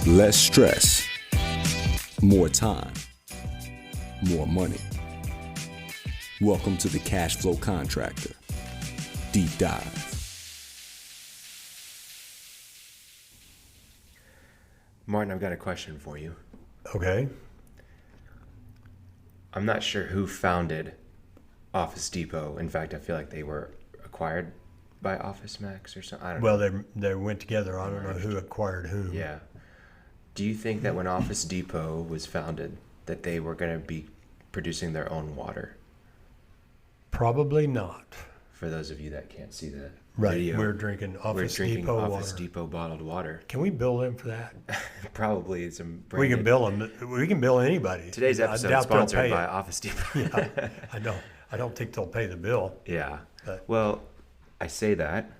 Less stress, more time, more money. Welcome to the Cash Flow Contractor Deep Dive. Martin, I've got a question for you. Okay. I'm not sure who founded Office Depot. In fact, I feel like they were acquired by Office Max or something. I don't know. Well, they went together. I don't know who acquired whom. Yeah. Do you think that when Office Depot was founded, that they were going to be producing their own water? Probably not. For those of you that can't see the Right. video, We're drinking Office Depot Office water. Depot bottled water. Can we bill them for that? Probably some We branded. can bill them. We can bill anybody. Today's episode I is doubt they'll sponsored pay by it. Office Depot. Yeah, I don't think they'll pay the bill. Yeah. But- Well, I say that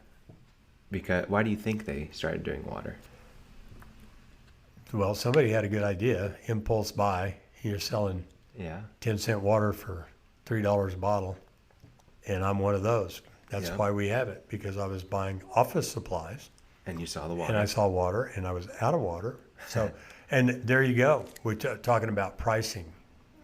because why do you think they started doing water? Well, somebody had a good idea. Impulse buy. You're selling Yeah. 10-cent water for $3 a bottle, and I'm one of those. That's Yeah. why we have it, because I was buying office supplies. And you saw the water. And I saw water, and I was out of water. So, and there you go. We're talking about pricing,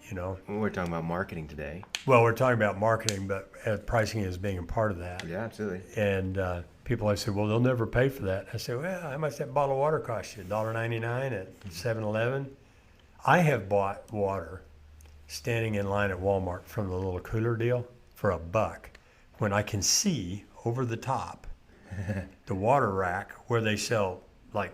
you know. We're talking about marketing today. Well, we're talking about marketing, but pricing is being a part of that. Yeah, absolutely. And people always say, well, they'll never pay for that. I say, well, how much that bottle of water cost you? $1.99 at 7-Eleven? I have bought water standing in line at Walmart from the little cooler deal for $1 when I can see over the top the water rack where they sell like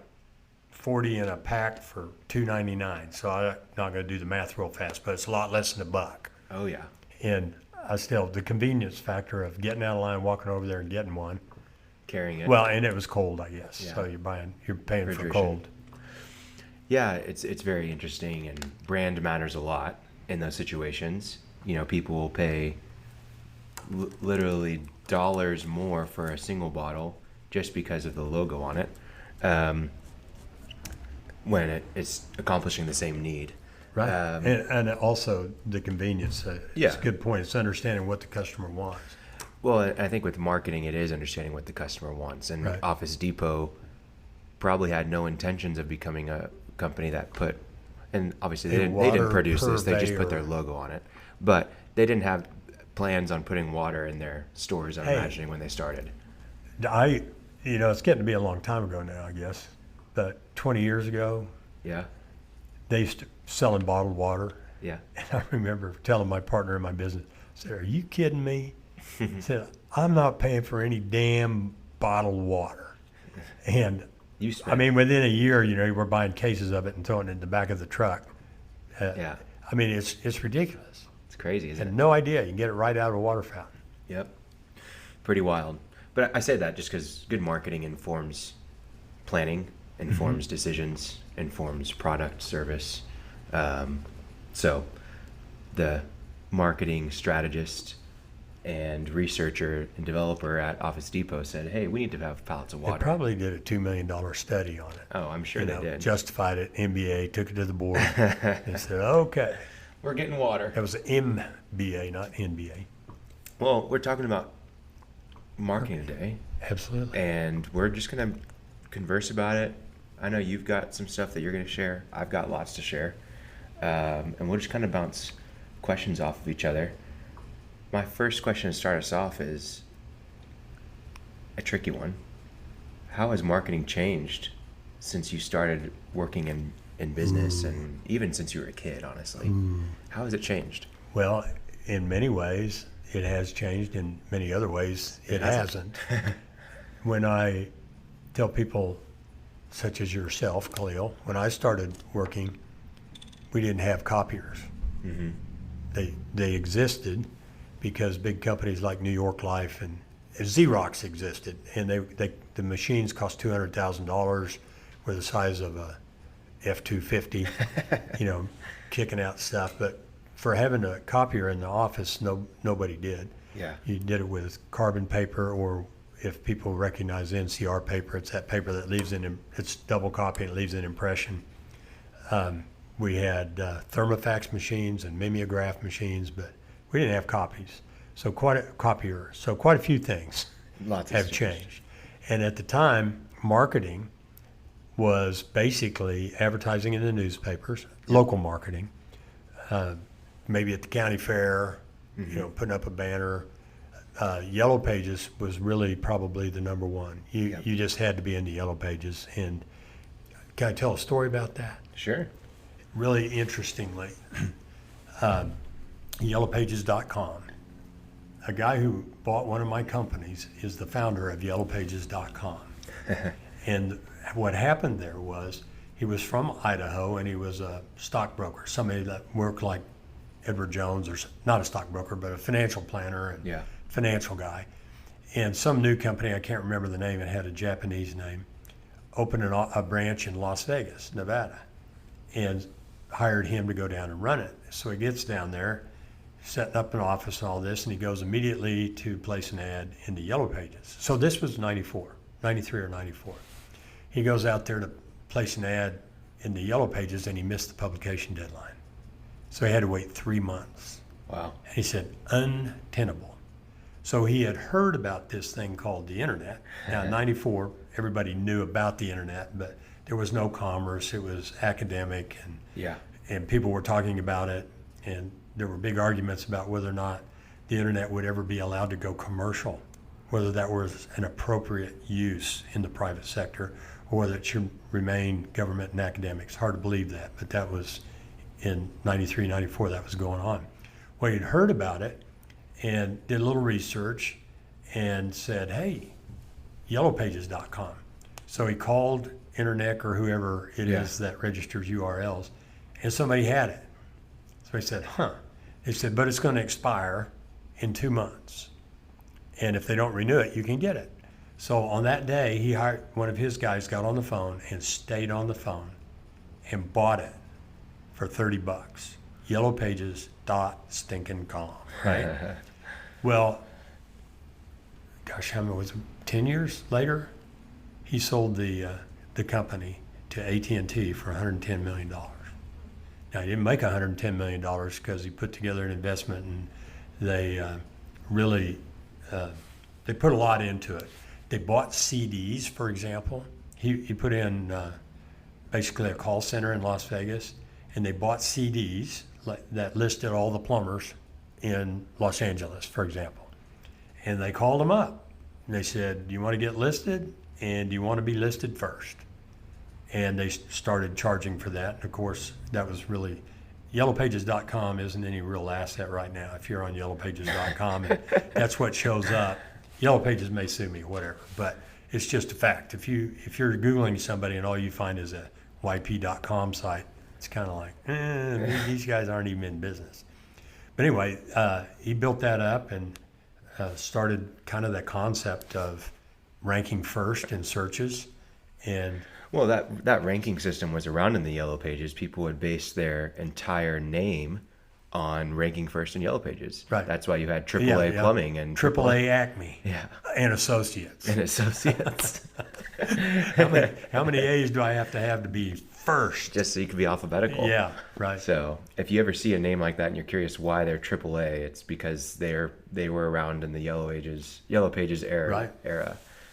40 in a pack for $2.99. So I'm not going to do the math real fast, but it's a lot less than $1. Oh, yeah. And I still, the convenience factor of getting out of line, walking over there and getting one. Carrying it. Well, and it was cold, I guess. Yeah. So you're paying for Refrigeration. cold. Yeah, it's very interesting, and brand matters a lot in those situations. You know, people will pay literally dollars more for a single bottle just because of the logo on it, when it's accomplishing the same need. Right. And also the convenience. Yeah. It's a good point. It's understanding what the customer wants. Well, I think with marketing, it is understanding what the customer wants. And Right. Office Depot probably had no intentions of becoming a company that put, and obviously they didn't water produce this, they just put their purveyor. logo on it. But they didn't have plans on putting water in their stores, I'm Hey. imagining, when they started. It's getting to be a long time ago now, I guess. But 20 years ago, Yeah? they used to selling bottled water. Yeah. And I remember telling my partner in my business, I said, are you kidding me? I said, I'm not paying for any damn bottled water. And You I spent, mean, within a year, we're buying cases of it and throwing it in the back of the truck. Yeah. I mean, it's ridiculous. It's crazy, isn't And it? no idea. You can get it right out of a water fountain. Yep. Pretty wild. But I say that just because good marketing informs planning, informs decisions, informs product, service. So the marketing strategist and researcher and developer at Office Depot said, hey, we need to have pallets of They water. probably did a $2 million study on it. Oh, I'm sure they did. Justified it. MBA took it to the board. They said, okay. We're getting water. That was MBA, not NBA. Well, we're talking about marketing today, Absolutely. and we're just going to converse about it. I know you've got some stuff that you're going to share. I've got lots to share. And we'll just kind of bounce questions off of each other. My first question to start us off is a tricky one. How has marketing changed since you started working in business, and even since you were a kid, honestly? How has it changed? Well, in many ways, it has changed. In many other ways, it hasn't. When I tell people, such as yourself, Khalil, when I started working, we didn't have copiers. Mm-hmm. They existed because big companies like New York Life and Xerox existed, and the machines cost $200,000, were the size of a F-250, kicking out stuff. But for having a copier in the office, nobody did. Yeah. You did it with carbon paper, or if people recognize NCR paper, it's that paper that leaves it's double copy and it leaves an impression. We had thermofax machines and mimeograph machines, but we didn't have copies. So quite a few things Lots have changed. And at the time, marketing was basically advertising in the newspapers, local marketing, maybe at the county fair, putting up a banner. Yellow Pages was really probably the number one. You just had to be in the Yellow Pages. And can I tell a story about that? Sure. Really interestingly, yellowpages.com. A guy who bought one of my companies is the founder of yellowpages.com. And what happened there was he was from Idaho and he was a stockbroker, somebody that worked like Edward Jones, or not a stockbroker, but a financial planner and financial guy. And some new company, I can't remember the name, it had a Japanese name, opened a branch in Las Vegas, Nevada, and hired him to go down and run it. So he gets down there, setting up an office and all this, and he goes immediately to place an ad in the Yellow Pages. So this was 93 or 94. He goes out there to place an ad in the Yellow Pages, and he missed the publication deadline. So he had to wait 3 months. Wow. And he said, untenable. So he had heard about this thing called the internet. Now, in 94, everybody knew about the internet, but there was no commerce. It was academic, and people were talking about it, and there were big arguments about whether or not the internet would ever be allowed to go commercial, whether that was an appropriate use in the private sector, or whether it should remain government and academics. Hard to believe that, but that was in 93, 94, that was going on. Well, he'd heard about it and did a little research and said, hey, yellowpages.com. So he called Internet or whoever it is that registers URLs, and somebody had it. So he said, They said, but it's going to expire in 2 months. And if they don't renew it, you can get it. So on that day, he hired one of his guys, got on the phone and stayed on the phone and bought it for $30. Yellowpages.com, right? Well, gosh, how many was it? 10 years later, he sold the company to AT&T for $110 million. Now, he didn't make $110 million because he put together an investment, and they really they put a lot into it. They bought CDs, for example. He put in basically a call center in Las Vegas, and they bought CDs that listed all the plumbers in Los Angeles, for example. And they called them up. And they said, do you want to get listed? And do you want to be listed first? And they started charging for that. And of course, that was really, yellowpages.com isn't any real asset right now. If you're on yellowpages.com, and that's what shows up. Yellow Pages may sue me, whatever, but it's just a fact. If you're Googling somebody and all you find is a yp.com site, it's kind of like, these guys aren't even in business. But anyway, he built that up and started kind of the concept of ranking first in searches. And well, that ranking system was around in the Yellow Pages. People would base their entire name on ranking first in Yellow Pages. Right. That's why you had AAA Plumbing and AAA Acme. Yeah. And Associates. And Associates. How many A's do I have to be first? Just so you can be alphabetical. Yeah, right. So if you ever see a name like that and you're curious why they're AAA, it's because they were around in the Yellow Pages era. Right.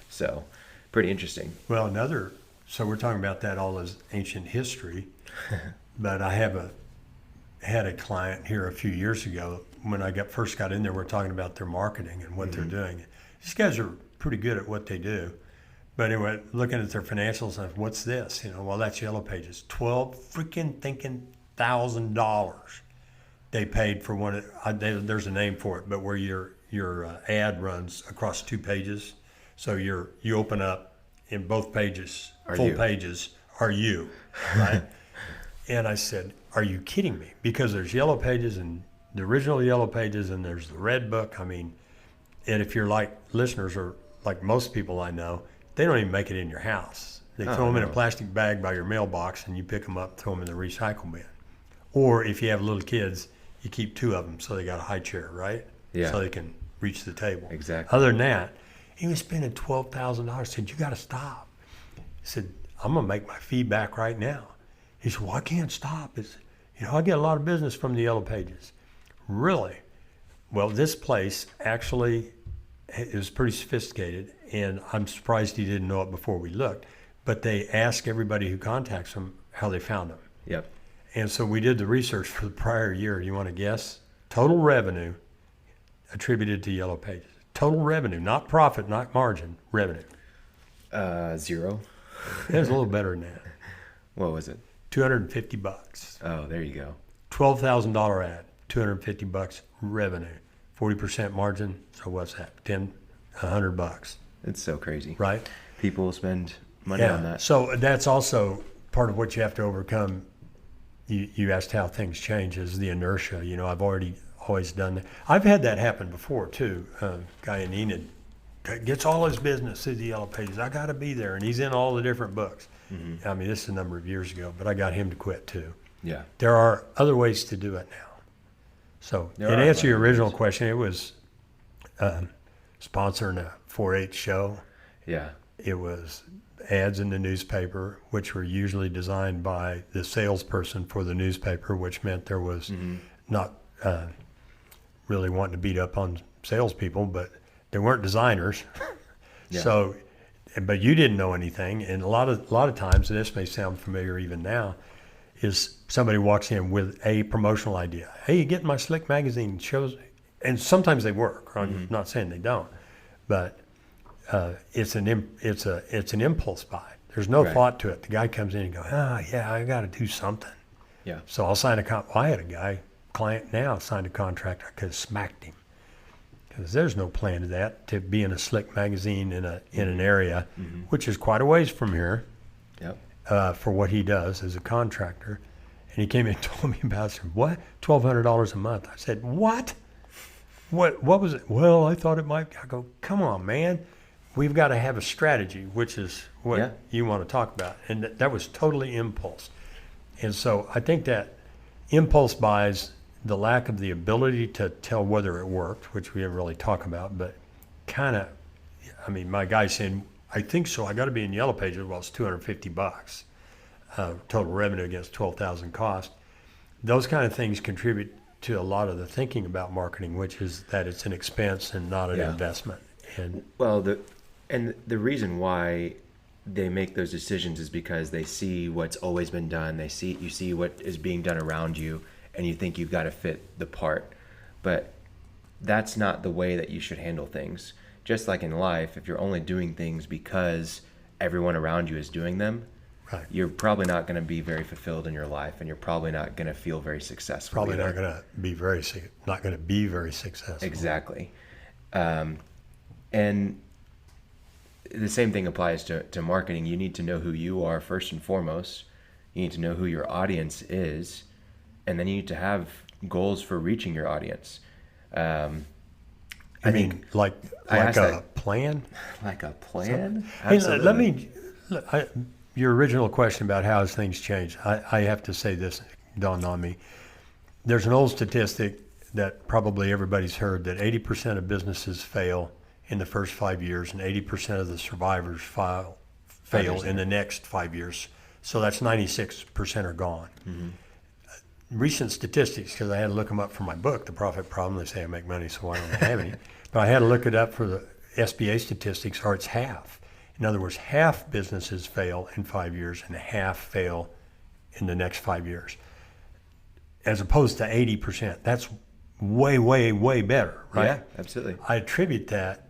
So pretty interesting. Well, so we're talking about that all as ancient history, but I had a client here a few years ago. When I first got in there, we're talking about their marketing and what they're doing. These guys are pretty good at what they do. But anyway, looking at their financials, and what's this? Well, that's Yellow Pages. $12,000 they paid for one. There's a name for it, but where your ad runs across 2 pages. So you open up in both pages, pages, are you, right? And I said, are you kidding me? Because there's Yellow Pages and the original Yellow Pages, and there's the Red Book. I mean, and if you're like listeners or like most people I know, they don't even make it in your house. They throw them in a plastic bag by your mailbox, and you pick them up, throw them in the recycle bin. Or if you have little kids, you keep 2 of them so they got a high chair, right? Yeah. So they can reach the table. Exactly. Other than that, he was spending $12,000. I said, you got to stop. He said, I'm going to make my fee back right now. He said, well, I can't stop. I get a lot of business from the Yellow Pages. Really? Well, this place actually is pretty sophisticated, and I'm surprised he didn't know it before we looked. but they ask everybody who contacts them how they found them. Yep. And so we did the research for the prior year. You want to guess? Total revenue attributed to Yellow Pages. Total revenue, not profit, not margin, revenue. 0. It was a little better than that. What was it? $250. Oh, there you go. $12,000 ad, $250 revenue, 40% margin. So what's that? $100, It's so crazy. right? People spend money on that. So that's also part of what you have to overcome. You asked how things change is the inertia. You know, I've always done that. I've had that happen before too. Guy in Enid gets all his business through the Yellow Pages. I got to be there, and he's in all the different books. I mean, this is a number of years ago, but I got him to quit too. Yeah. There are other ways to do it now. So, There in are answer to your other original ways. question, it was sponsoring a 4-H show. Yeah. It was ads in the newspaper, which were usually designed by the salesperson for the newspaper, which meant there was not really wanting to beat up on salespeople, but they weren't designers. Yeah. So, but you didn't know anything, and a lot of times, and this may sound familiar even now, is somebody walks in with a promotional idea. Hey, you get my Slick magazine shows, and sometimes they work. I'm not saying they don't, but it's an impulse buy. There's no Right. thought to it. The guy comes in and goes, yeah, I got to do something. Yeah. So I'll sign a I had a client now signed a contract. I could have smacked him because there's no plan to that, to be in a Slick magazine in an area, which is quite a ways from here. Yep. For what he does as a contractor. And he came in and told me about it. I said, what? $1,200 a month. I said, what? What was it? Well, I thought it might. I go, come on, man. We've got to have a strategy, which is what you want to talk about. And that was totally impulse. And so I think that impulse buys, the lack of the ability to tell whether it worked, which we didn't really talk about, but kind of, I mean, my guy saying, I think so. I got to be in Yellow Pages. Well, it's $250 total revenue against 12,000 cost. Those kind of things contribute to a lot of the thinking about marketing, which is that it's an expense and not an investment. And Well, the reason why they make those decisions is because they see what's always been done. You see what is being done around you, and you think you've got to fit the part. But that's not the way that you should handle things. Just like in life, if you're only doing things because everyone around you is doing them, right. you're probably not going to be very fulfilled in your life, and you're probably not going to feel very successful. Probably either. not going to be very successful. Exactly. And the same thing applies to marketing. You need to know who you are first and foremost. You need to know who your audience is, and then you need to have goals for reaching your audience. I mean, like a plan? Like a plan? Hey, your original question about how has things changed, I have to say this dawned on me. There's an old statistic that probably everybody's heard, that 80% of businesses fail in the first 5 years and 80% of the survivors fail in the next 5 years. So that's 96% are gone. Recent statistics, because I had to look them up for my book, The Profit Problem. They say I make money, so I don't have any. But I had to look it up for the SBA statistics, or it's half. In other words, half businesses fail in 5 years and half fail in the next 5 years, as opposed to 80%. That's way, way, way better, right? Yeah, absolutely. I attribute that,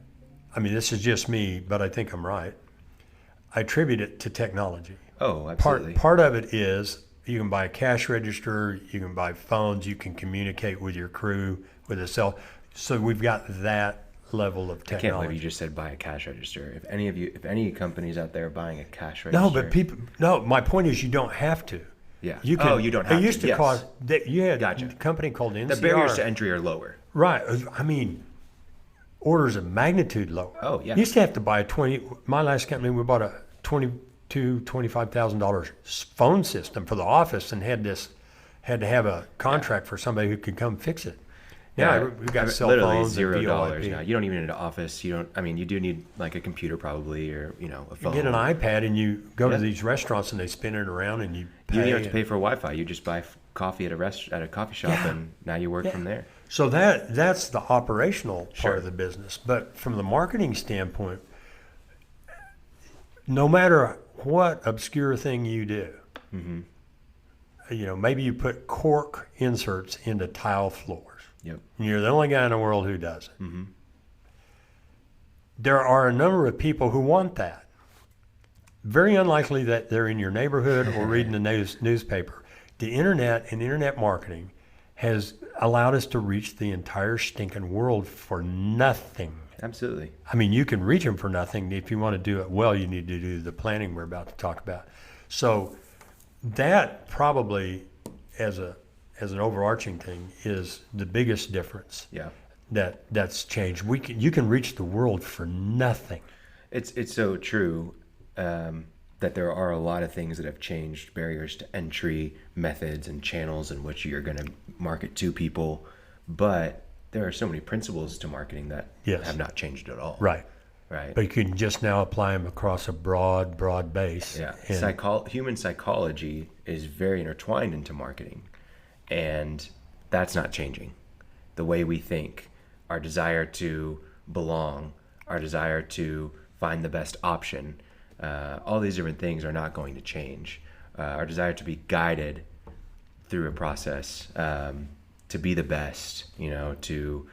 I mean, this is just me, but I think I'm right. I attribute it to technology. Oh, absolutely. Part of it is you can buy a cash register, you can buy phones, you can communicate with your crew with a cell. So we've got that level of technology. I can't believe you just said buy a cash register. If any companies out there are buying a cash register. No, but my point is you don't have to. Yeah. You can, you don't have to. It used to yes. cost, you had Gotcha. a company called NCR. The barriers to entry are lower. Right. I mean, orders of magnitude lower. Oh, yeah. You used to have to buy my last company, we bought a $25,000 phone system for the office and had to have a contract for somebody who could come fix it. Now we've got cell literally phones and $0 now. VoIP. You don't even need an office. You do need like a computer probably, or a phone. You get an iPad and you go to these restaurants and they spin it around and you pay. You don't have to pay for Wi-Fi. You just buy coffee at a coffee shop, and now you work from there. So that's the operational part Sure. of the business. But from the marketing standpoint, no matter what obscure thing you do. Maybe you put cork inserts into tile floors. Yep. And you're the only guy in the world who does it. There are a number of people who want that. Very unlikely that they're in your neighborhood or reading the newspaper. The internet and internet marketing has allowed us to reach the entire stinking world for nothing. Absolutely. I mean, you can reach them for nothing. If you want to do it well, you need to do the planning we're about to talk about. So that probably, as an overarching thing, is the biggest difference. Yeah. That's changed. You can reach the world for nothing. It's so true that there are a lot of things that have changed, barriers to entry, methods and channels in which you're going to market to people. But there are so many principles to marketing that have not changed at all. Right. Right. But you can just now apply them across a broad base. Yeah. Human psychology is very intertwined into marketing, and that's not changing. The way we think, our desire to belong, our desire to find the best option, all these different things are not going to change. Our desire to be guided through a process, to be the best, to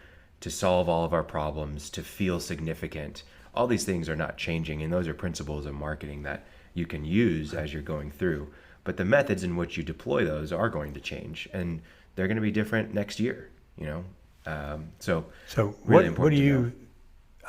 solve all of our problems, to feel significant. All these things are not changing, and those are principles of marketing that you can use as you're going through. But the methods in which you deploy those are going to change, and they're going to be different next year. So really what do you? know.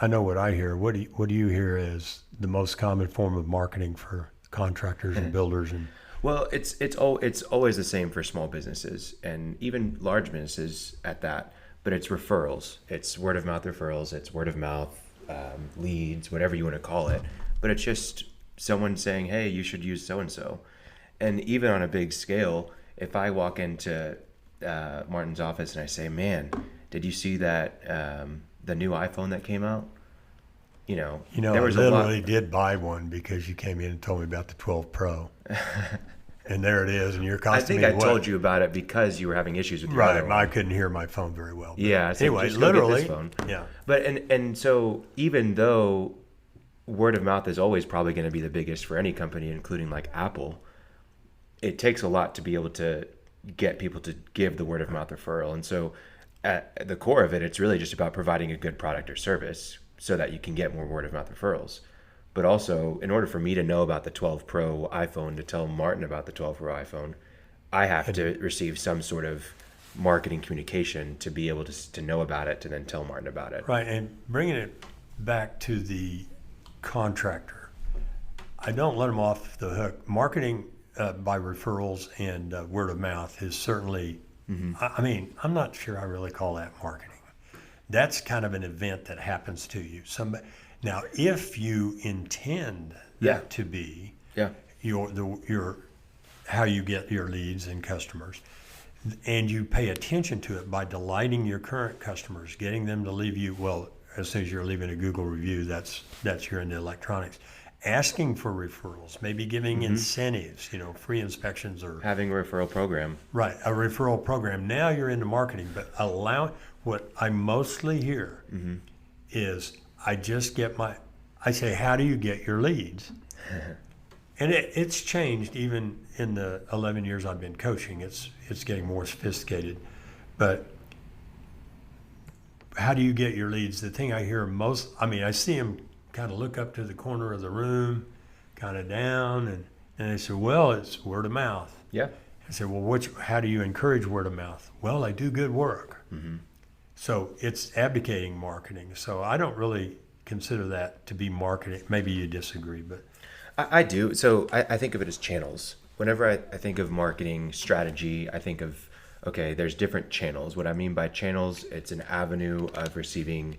I know what I hear. What do you hear as the most common form of marketing for contractors and builders and? Well, it's always the same for small businesses and even large businesses at that. But it's referrals. It's word of mouth referrals. It's word of mouth leads, whatever you want to call it. But it's just someone saying, "Hey, you should use so and so." And even on a big scale, if I walk into Martin's office and I say, "Man, did you see that the new iPhone that came out?" There was I literally did buy one because you came in and told me about the 12 Pro. And there it is, and you're costing me I think I told you about it because you were having issues with your other one. I couldn't hear my phone very well. Yeah. So anyway, just go literally, get this phone. yeah. But and so even though word of mouth is always probably going to be the biggest for any company, including like Apple, it takes a lot to be able to get people to give the word of mouth referral. And so at the core of it, it's really just about providing a good product or service so that you can get more word of mouth referrals. But also, in order for me to know about the 12 Pro iPhone, to tell Martin about the 12 Pro iPhone, I have to receive some sort of marketing communication to be able to know about it, to then tell Martin about it. Right, and bringing it back to the contractor, I don't let them off the hook. Marketing by referrals and word of mouth is certainly, I mean, I'm not sure I really call that marketing. That's kind of an event that happens to you. Now, if you intend that to be your how you get your leads and customers, and you pay attention to it by delighting your current customers, getting them to leave you, well, as soon as you're leaving a Google review, that's you're into electronics. Asking for referrals, maybe giving incentives, free inspections or having a referral program. Right, a referral program. Now you're into marketing, but what I mostly hear is I say, how do you get your leads? And it's changed even in the 11 years I've been coaching. It's getting more sophisticated. But how do you get your leads? The thing I hear most, I see them kind of look up to the corner of the room, kind of down, and they say, well, it's word of mouth. Yeah. I said, well, how do you encourage word of mouth? Well, I do good work. So it's abdicating marketing. So I don't really consider that to be marketing. Maybe you disagree, but I do. So I think of it as channels. Whenever I think of marketing strategy, I think of, okay, there's different channels. What I mean by channels, it's an avenue of receiving,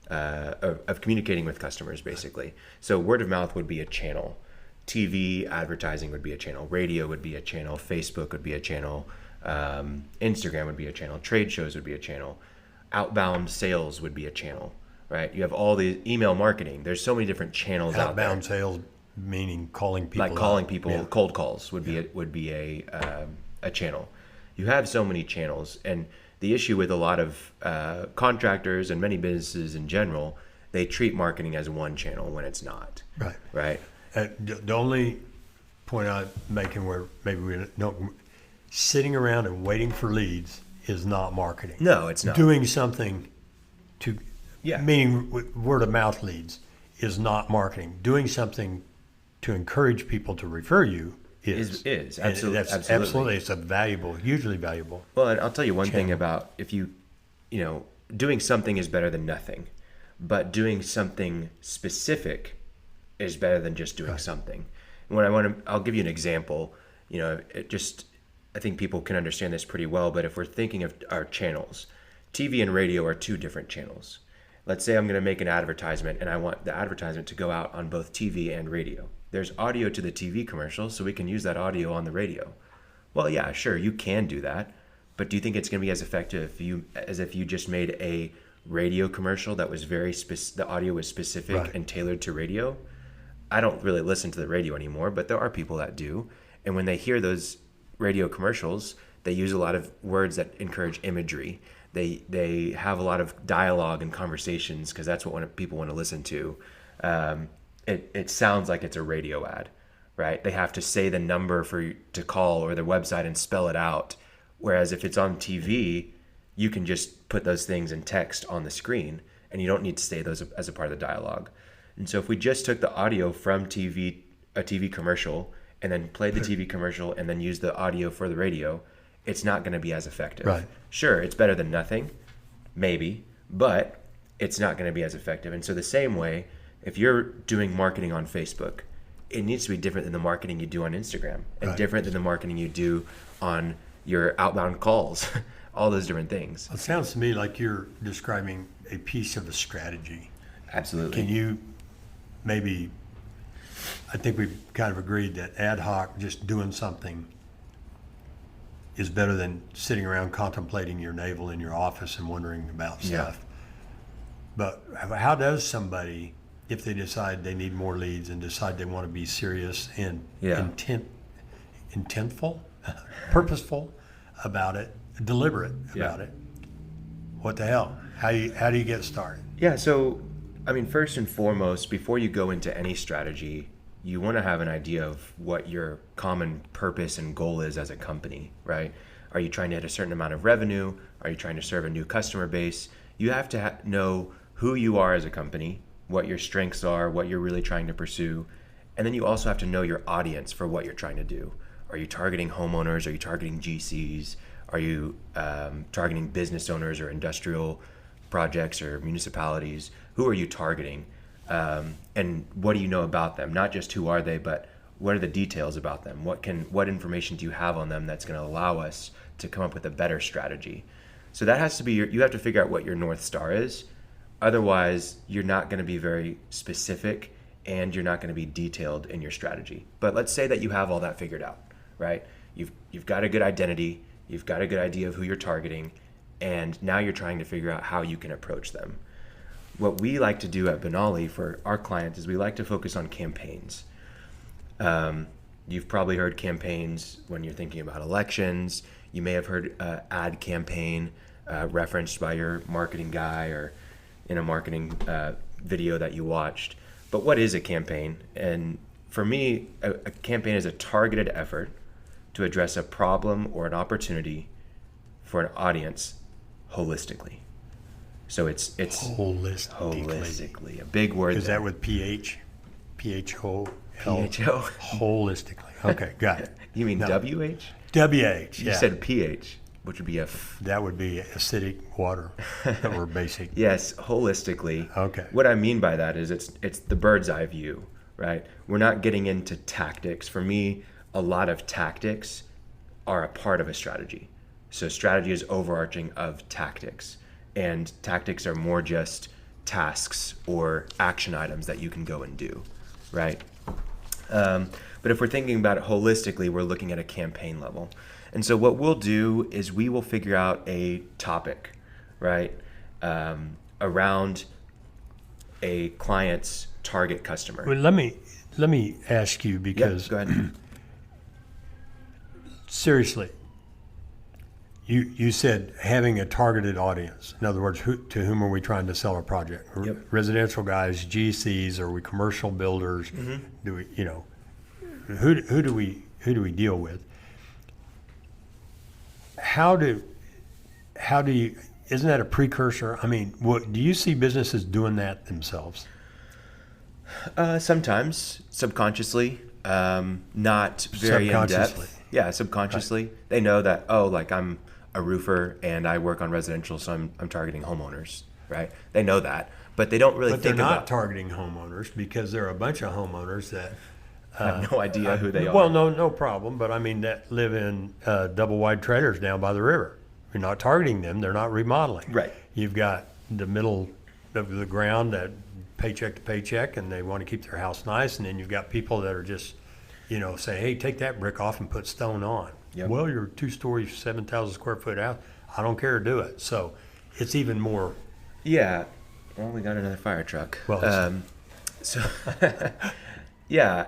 of communicating with customers, basically. So word of mouth would be a channel. TV advertising would be a channel. Radio would be a channel. Facebook would be a channel. Instagram would be a channel. Trade shows would be a channel. Outbound sales would be a channel, right? You have all the email marketing. There's so many different channels out there. Outbound sales meaning calling people. Like calling people, cold calls would be a channel. You have so many channels, and the issue with a lot of contractors and many businesses in general, they treat marketing as one channel when it's not. Right. Right. The only point I'm making where maybe we don't, sitting around and waiting for leads is not marketing. No, it's not. Doing something to, Yeah. meaning word of mouth leads is not marketing. Doing something to encourage people to refer you is. Is And absolutely. that's absolutely. It's a valuable, hugely valuable. Well, and I'll tell you one thing channel. about if you know, doing something is better than nothing, but doing something specific is better than just doing something. And I'll give you an example. You know, I think people can understand this pretty well, but if we're thinking of our channels, TV and radio are two different channels. Let's say I'm going to make an advertisement and I want the advertisement to go out on both TV and radio. There's audio to the TV commercial, so we can use that audio on the radio. Well, yeah, sure, you can do that, but do you think it's going to be as effective as if you just made a radio commercial that was the audio was specific and tailored to radio? I don't really listen to the radio anymore, but there are people that do. And when they hear those radio commercials, they use a lot of words that encourage imagery. They have a lot of dialogue and conversations because that's what people want to listen to. It sounds like it's a radio ad, right? They have to say the number for you to call or their website and spell it out. Whereas if it's on TV, you can just put those things in text on the screen and you don't need to say those as a part of the dialogue. And so if we just took the audio from a TV commercial and then played the TV commercial and then used the audio for the radio, it's not going to be as effective. Right. Sure, it's better than nothing, maybe, but it's not going to be as effective. And so the same way, if you're doing marketing on Facebook, it needs to be different than the marketing you do on Instagram and different than the marketing you do on your outbound calls, all those different things. It sounds to me like you're describing a piece of a strategy. Absolutely. Can you maybe, I think we've kind of agreed that ad hoc, just doing something is better than sitting around contemplating your navel in your office and wondering about stuff. But how does somebody, if they decide they need more leads and decide they want to be serious and intentful, purposeful about it, deliberate about it, what the hell? How do you get started? Yeah, so, I mean, first and foremost, before you go into any strategy, you want to have an idea of what your common purpose and goal is as a company, right? Are you trying to hit a certain amount of revenue? Are you trying to serve a new customer base? You have to know who you are as a company, what your strengths are, what you're really trying to pursue. And then you also have to know your audience for what you're trying to do. Are you targeting homeowners? Are you targeting GCs? Are you targeting business owners or industrial projects or municipalities? Who are you targeting? And what do you know about them? Not just who are they, but what are the details about them? What information do you have on them that's going to allow us to come up with a better strategy? So that has to be you have to figure out what your North Star is. Otherwise, you're not going to be very specific and you're not going to be detailed in your strategy. But let's say that you have all that figured out, right? You've got a good identity, you've got a good idea of who you're targeting, and now you're trying to figure out how you can approach them. What we like to do at Benali for our clients is we like to focus on campaigns. You've probably heard campaigns when you're thinking about elections. You may have heard ad campaign referenced by your marketing guy or in a marketing video that you watched. But what is a campaign? And for me, a campaign is a targeted effort to address a problem or an opportunity for an audience holistically. So it's holistically, a big word. Is that with PH? PHO? PHO? Holistically. Okay, got it. You mean WH? WH, You said PH, which would be that would be acidic water or basic. Yes, holistically. Okay. What I mean by that is it's the bird's eye view, right? We're not getting into tactics. For me, a lot of tactics are a part of a strategy. So strategy is overarching of tactics. And tactics are more just tasks or action items that you can go and do, right? But if we're thinking about it holistically, we're looking at a campaign level. And so what we'll do is we will figure out a topic, right, around a client's target customer. Well, let me ask you because Go ahead. seriously, you said having a targeted audience. In other words, to whom are we trying to sell our project? Yep. Residential guys, GCs, are we commercial builders? Mm-hmm. Do we, who do we deal with? How do you, isn't that a precursor? I mean, do you see businesses doing that themselves? Sometimes subconsciously, not very in depth. Yeah, subconsciously. Right. They know that, like I'm a roofer and I work on residential, so I'm targeting homeowners, right? They know that, but they don't really think about. But they're not targeting homeowners because there are a bunch of homeowners that have no idea who they are. Well, no problem, but I mean that live in double wide trailers down by the river. You're not targeting them. They're not remodeling. Right. You've got the middle of the ground that paycheck to paycheck, and they want to keep their house nice. And then you've got people that are just, say, hey, take that brick off and put stone on. Yep. Well, you're 2-story, 7,000 square foot house. I don't care to do it. So it's even more. Yeah. Well, we got another fire truck. Well, yeah,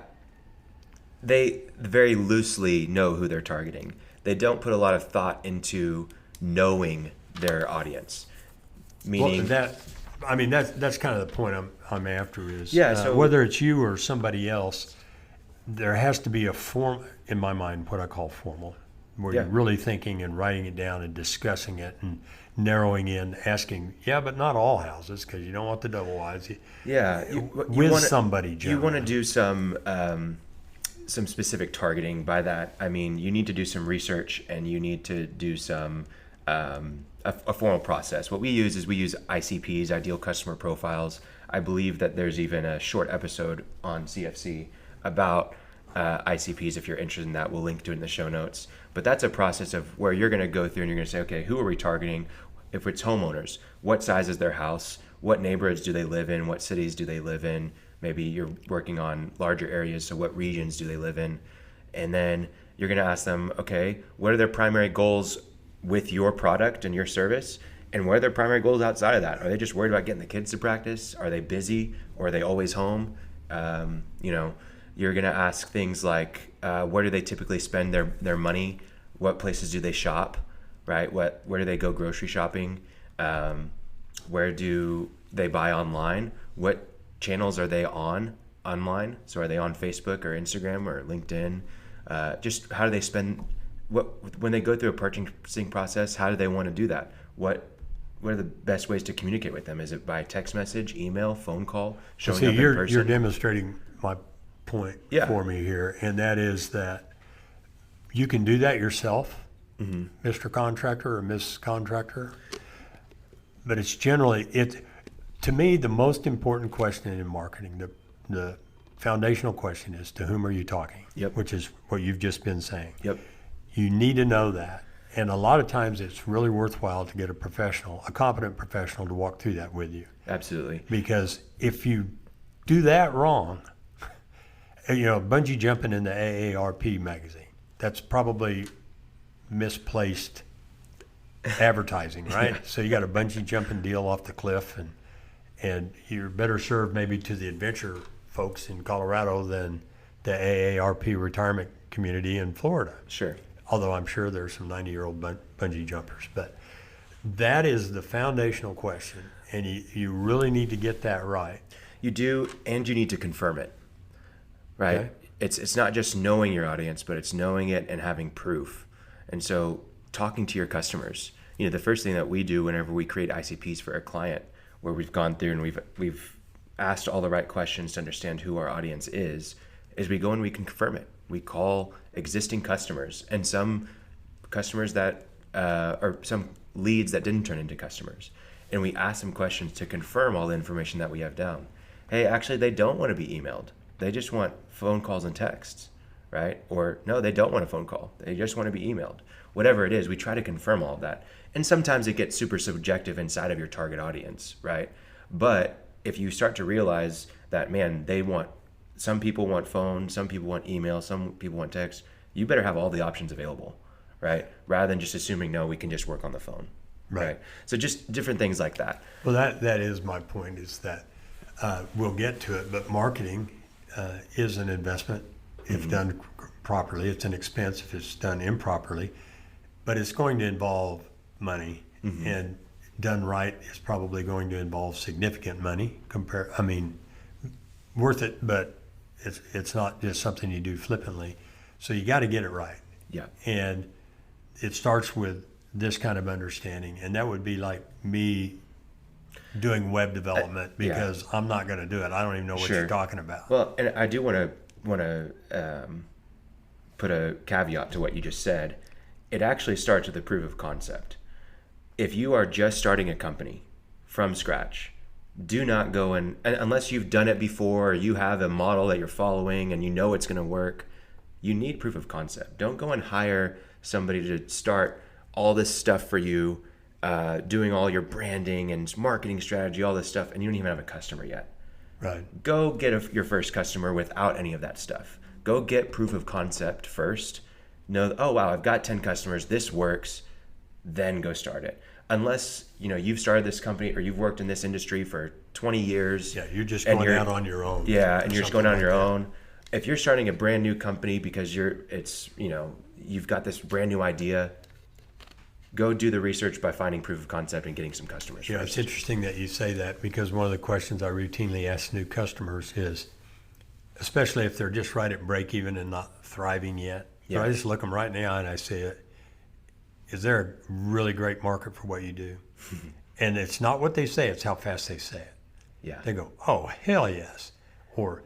they very loosely know who they're targeting. They don't put a lot of thought into knowing their audience. Meaning that's kind of the point I'm after is so whether it's you or somebody else, there has to be a form, in my mind, what I call formal, where you're really thinking and writing it down and discussing it and narrowing in, asking, but not all houses, because you don't want the double wides. Somebody generally. You want to do some specific targeting. By that, I mean you need to do some research and you need to do some a formal process. What we use is ICPs, ideal customer profiles. I believe that there's even a short episode on CFC about ICPs. If you're interested in that, we'll link to it in the show notes. But that's a process of where you're going to go through and you're going to say, okay, who are we targeting? If it's homeowners, what size is their house? What neighborhoods do they live in? What cities do they live in? Maybe you're working on larger areas, so what regions do they live in? And then you're going to ask them, okay, what are their primary goals with your product and your service? And what are their primary goals outside of that? Are they just worried about getting the kids to practice? Are they busy? Or are they always home? You're going to ask things like, where do they typically spend their money? What places do they shop, right? Where do they go grocery shopping? Where do they buy online? What channels are they on online? So are they on Facebook or Instagram or LinkedIn? Just how do they spend, when they go through a purchasing process, how do they want to do that? What are the best ways to communicate with them? Is it by text message, email, phone call, showing up in person? You're demonstrating my point for me here, and that is that you can do that yourself, Mr. Contractor or Miss Contractor, but it's generally, to me, the most important question in marketing, the foundational question is, to whom are you talking? Yep. Which is what you've just been saying. Yep. You need to know that. And a lot of times it's really worthwhile to get a competent professional to walk through that with you. Absolutely. Because if you do that wrong, bungee jumping in the AARP magazine, that's probably misplaced advertising, right? Yeah. So you got a bungee jumping deal off the cliff, and you're better served maybe to the adventure folks in Colorado than the AARP retirement community in Florida. Sure. Although I'm sure there's some 90-year-old bungee jumpers. But that is the foundational question, and you really need to get that right. You do, and you need to confirm it, right? Okay. It's not just knowing your audience, but it's knowing it and having proof. And so talking to your customers, the first thing that we do whenever we create ICPs for a client, where we've gone through and we've asked all the right questions to understand who our audience is we go and we confirm it. We call existing customers and some customers that, or some leads that didn't turn into customers. And we ask them questions to confirm all the information that we have down. Hey, actually, they don't want to be emailed. They just want phone calls and texts, right? Or no, they don't want a phone call. They just want to be emailed. Whatever it is, we try to confirm all of that. And sometimes it gets super subjective inside of your target audience, right? But if you start to realize that, man, some people want phone, some people want email, some people want text, you better have all the options available, right? Rather than just assuming, no, we can just work on the phone, right? So just different things like that. Well, that is my point, is that we'll get to it, but marketing is an investment if done properly. It's an expense if it's done improperly, but it's going to involve money, and done right is probably going to involve significant money. Worth it, but It's not just something you do flippantly. So you got to get it right. Yeah. And it starts with this kind of understanding, and that would be like me doing web development because I'm not going to do it. I don't even know what you're talking about. Well, and I do want to put a caveat to what you just said. It actually starts with a proof of concept. If you are just starting a company from scratch, do not go and unless you've done it before or you have a model that you're following and you know it's going to work, you need proof of concept. Don't go and hire somebody to start all this stuff for you, doing all your branding and marketing strategy, all this stuff, and you don't even have a customer yet. Right. Go get your first customer without any of that stuff. Go get proof of concept first. Know, oh wow, I've got 10 customers, this works, then go start it. Unless, you've started this company or you've worked in this industry for 20 years. Yeah, you're just going out on your own. Yeah, and you're just going out on your own. If you're starting a brand new company because you've got this brand new idea, go do the research by finding proof of concept and getting some customers. Yeah, it's interesting that you say that because one of the questions I routinely ask new customers is, especially if they're just right at break even and not thriving yet, so I just look them right in the eye and I say, is there a really great market for what you do? And it's not what they say, it's how fast they say it. Yeah. They go, oh, hell yes. Or,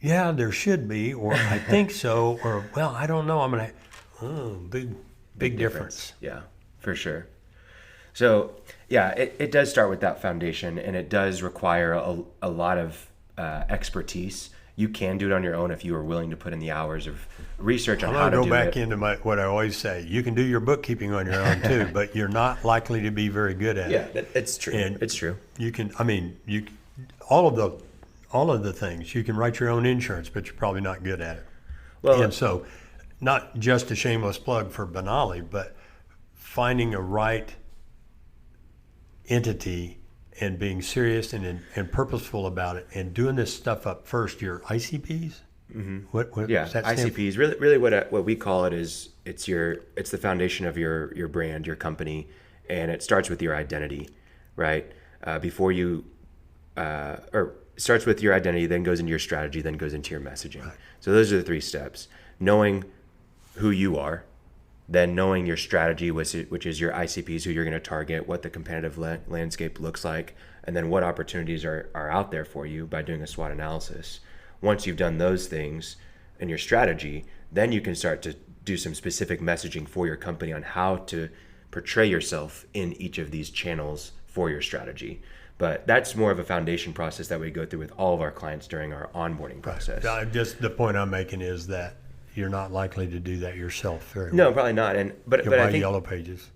yeah, there should be, or I think so, or, well, I don't know. I'm going to, big difference. Yeah, for sure. So, yeah, it does start with that foundation, and it does require a lot of expertise. You can do it on your own if you are willing to put in the hours of research on how to do it. I'm going to go back into what I always say. You can do your bookkeeping on your own too, but you're not likely to be very good at it. Yeah, it's true. And it's true. You can, all of the things. You can write your own insurance, but you're probably not good at it. Well, and so, not just a shameless plug for Benali, but finding a right entity and being serious and purposeful about it and doing this stuff up first. Your ICPs? Mm-hmm. What does that stand ICPs. Really, what we call it is it's the foundation of your brand, your company, and it starts with your identity, right? Or starts with your identity, then goes into your strategy, then goes into your messaging. Right. So those are the 3 steps: knowing who you are, then knowing your strategy, which is your ICPs, who you're going to target, what the competitive landscape looks like, and then what opportunities are out there for you by doing a SWOT analysis. Once you've done those things in your strategy, then you can start to do some specific messaging for your company on how to portray yourself in each of these channels for your strategy. But that's more of a foundation process that we go through with all of our clients during our onboarding process. Right. Just the point I'm making is that you're not likely to do that yourself very well. No, probably not. But I think Yellow Pages.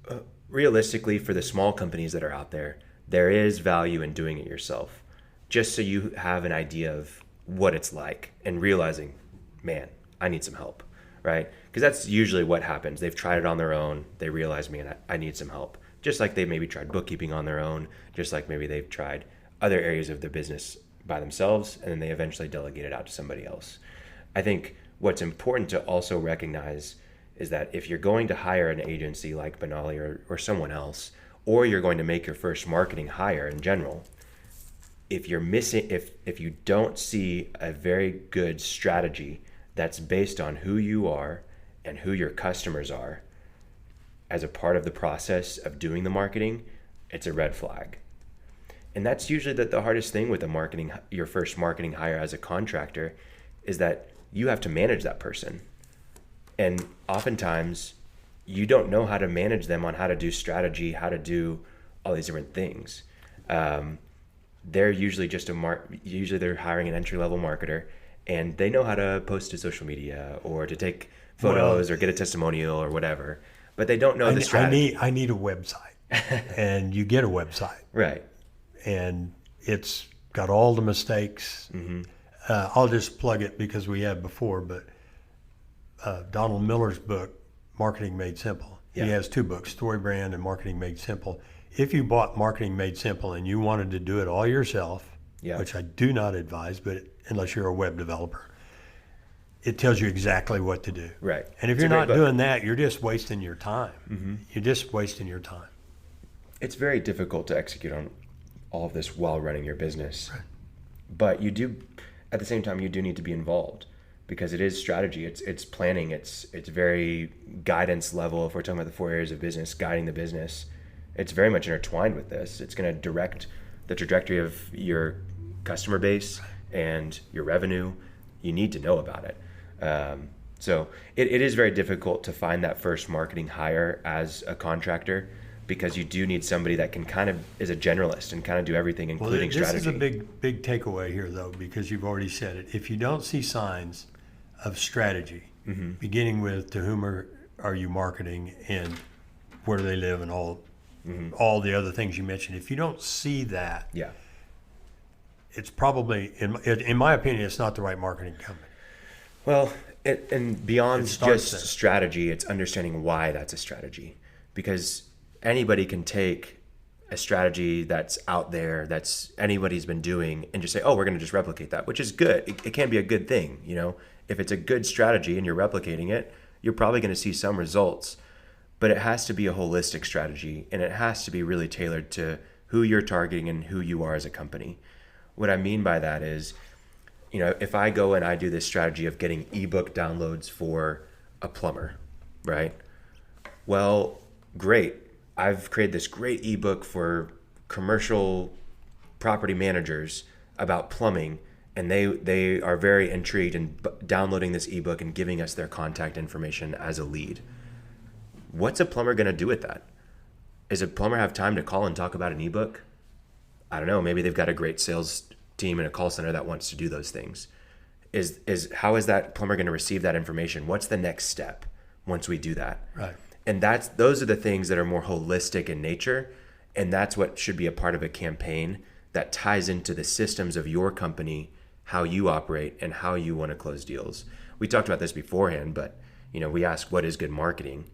Realistically, for the small companies that are out there, there is value in doing it yourself, just so you have an idea of what it's like and realizing, man, I need some help, right? Because that's usually what happens. They've tried it on their own. They realize, man, I need some help. Just like they maybe tried bookkeeping on their own, just like maybe they've tried other areas of their business by themselves, and then they eventually delegate it out to somebody else. I think what's important to also recognize is that if you're going to hire an agency like Benali or someone else, or you're going to make your first marketing hire in general, if you don't see a very good strategy that's based on who you are and who your customers are as a part of the process of doing the marketing, it's a red flag. And that's usually the hardest thing with your first marketing hire as a contractor, is that you have to manage that person. And oftentimes you don't know how to manage them on how to do strategy, how to do all these different things. They're usually usually they're hiring an entry-level marketer, and they know how to post to social media or to take photos or get a testimonial or whatever, but they don't know the strategy. I need a website. And you get a website. Right. And it's got all the mistakes. Mm-hmm. I'll just plug it because we have before, but Donald Miller's book, Marketing Made Simple. Yeah. He has 2 books, Story Brand and Marketing Made Simple. If you bought Marketing Made Simple and you wanted to do it all yourself, which I do not advise, but unless you're a web developer, it tells you exactly what to do. Right. And if you're not doing that, you're just wasting your time. Mm-hmm. You're just wasting your time. It's very difficult to execute on all of this while running your business. Right. But you do, at the same time, you do need to be involved because it is strategy. It's planning. It's very guidance level. If we're talking about the 4 areas of business, guiding the business, it's very much intertwined with this. It's going to direct the trajectory of your customer base and your revenue. You need to know about it. So it is very difficult to find that first marketing hire as a contractor, because you do need somebody that can kind of is a generalist and kind of do everything, including strategy. This is a big takeaway here, though, because you've already said it. If you don't see signs of strategy, beginning with to whom are you marketing and where do they live and all the other things you mentioned, if you don't see that, it's probably, in my opinion, it's not the right marketing company. Well, and beyond just strategy, it's understanding why that's a strategy, because anybody can take a strategy that's out there, that's anybody's been doing, and just say, oh, we're going to just replicate that, which is good. It can be a good thing. If it's a good strategy and you're replicating it, you're probably going to see some results, but it has to be a holistic strategy, and it has to be really tailored to who you're targeting and who you are as a company. What I mean by that is, if I go and I do this strategy of getting ebook downloads for a plumber, right? Well, great. I've created this great ebook for commercial property managers about plumbing, and they are very intrigued in downloading this ebook and giving us their contact information as a lead. What's a plumber going to do with that? Does a plumber have time to call and talk about an ebook? I don't know. Maybe they've got a great sales team and a call center that wants to do those things. How is that plumber going to receive that information? What's the next step once we do that? Right. And those are the things that are more holistic in nature, and that's what should be a part of a campaign that ties into the systems of your company, how you operate, and how you want to close deals. We talked about this beforehand, but we asked what is good marketing,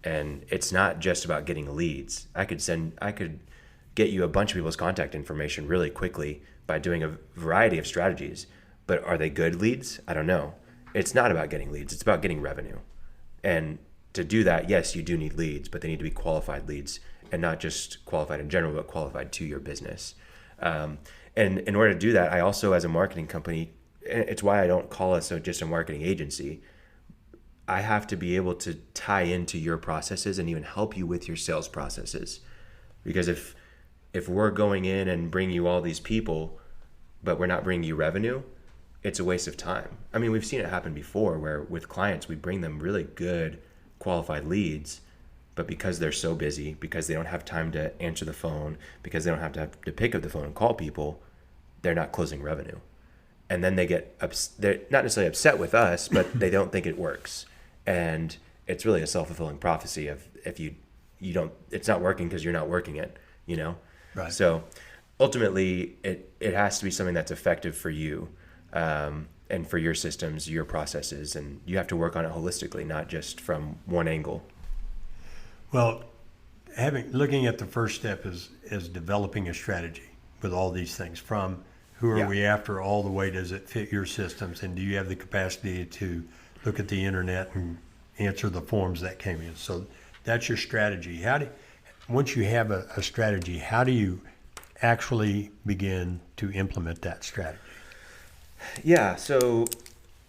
and it's not just about getting leads. I could get you a bunch of people's contact information really quickly by doing a variety of strategies, but are they good leads? I don't know. It's not about getting leads. It's about getting revenue. And to do that, yes, you do need leads, but they need to be qualified leads, and not just qualified in general, but qualified to your business. And in order to do that, I also, as a marketing company, it's why I don't call us just a marketing agency. I have to be able to tie into your processes and even help you with your sales processes. Because if we're going in and bringing you all these people, but we're not bringing you revenue, it's a waste of time. I mean, we've seen it happen before where with clients, we bring them really good qualified leads, but because they're so busy, because they don't have time to answer the phone, because they don't have to pick up the phone and call people, they're not closing revenue. And then they're not necessarily upset with us, but they don't think it works. And it's really a self-fulfilling prophecy of if you don't, it's not working because you're not working it, Right. So ultimately it has to be something that's effective for you, and for your systems, your processes, and you have to work on it holistically, not just from one angle. Well, looking at the first step is developing a strategy with all these things, from who are we after all the way does it fit your systems, and do you have the capacity to look at the internet and answer the forms that came in? So that's your strategy. Once you have a strategy, how do you actually begin to implement that strategy? Yeah, so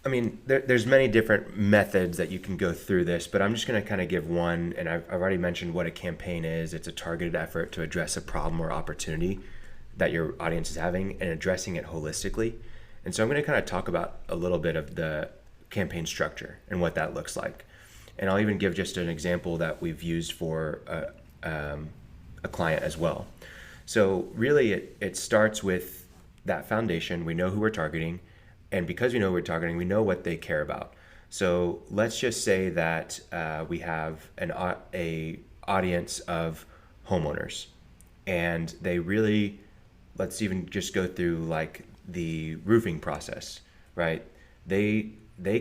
I mean, there's many different methods that you can go through this, but I'm just going to kind of give one, and I've already mentioned what a campaign is. It's a targeted effort to address a problem or opportunity that your audience is having and addressing it holistically. And so I'm going to kind of talk about a little bit of the campaign structure and what that looks like. And I'll even give just an example that we've used for a client as well. So really it starts with that foundation. We know who we're targeting, and because we know who we're targeting, we know what they care about. So let's just say that we have a audience of homeowners, and they really, let's even just go through like the roofing process, right? They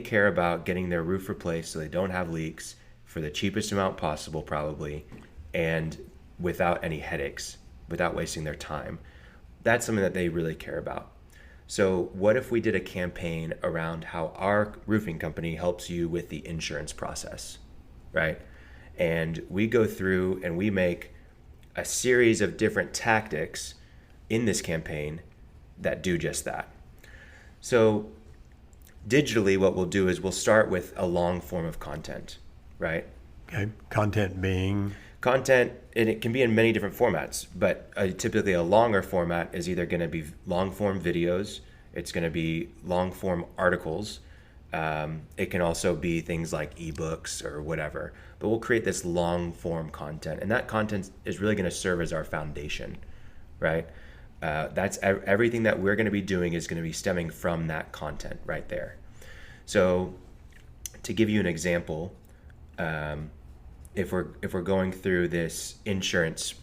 care about getting their roof replaced so they don't have leaks for the cheapest amount possible, probably, and without any headaches, without wasting their time. That's something that they really care about. So what if we did a campaign around how our roofing company helps you with the insurance process, right? And we go through and we make a series of different tactics in this campaign that do just that. So digitally, what we'll do is we'll start with a long form of content, right? Okay. Content being. Content, and it can be in many different formats, but typically a longer format is either going to be long form videos, it's going to be long form articles. It can also be things like ebooks or whatever, but we'll create this long form content, and that content is really going to serve as our foundation, right? That's everything that we're going to be doing is going to be stemming from that content right there. So to give you an example, if we're going through this insurance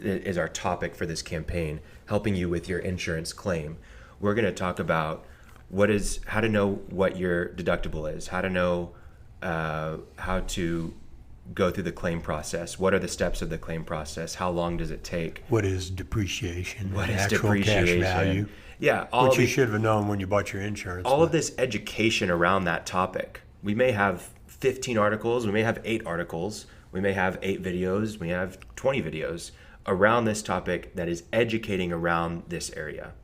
is our topic for this campaign, helping you with your insurance claim, we're going to talk about how to know what your deductible is, how to know how to go through the claim process, what are the steps of the claim process, how long does it take, What is depreciation? what is actual depreciation, cash value? yeah, Which you should have known when you bought your insurance. all of this education around that topic. We may have 15 articles, we may have 8 articles, we may have 8 videos, we have 20 videos around this topic that is educating around this area.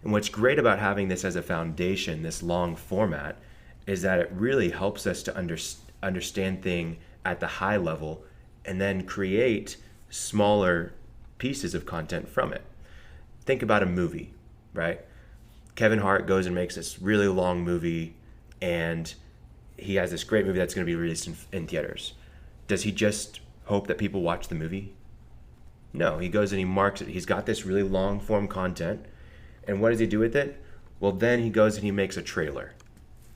And what's great about having this as a foundation, this long format, is that it really helps us to understand things at the high level and then create smaller pieces of content from it. Think about a movie, right? Kevin Hart goes and makes this really long movie, and he has this great movie that's going to be released in theaters. Does he just hope that people watch the movie? No, he goes and he marks it. He's got this really long form content. And what does he do with it? Well, then he goes and he makes a trailer,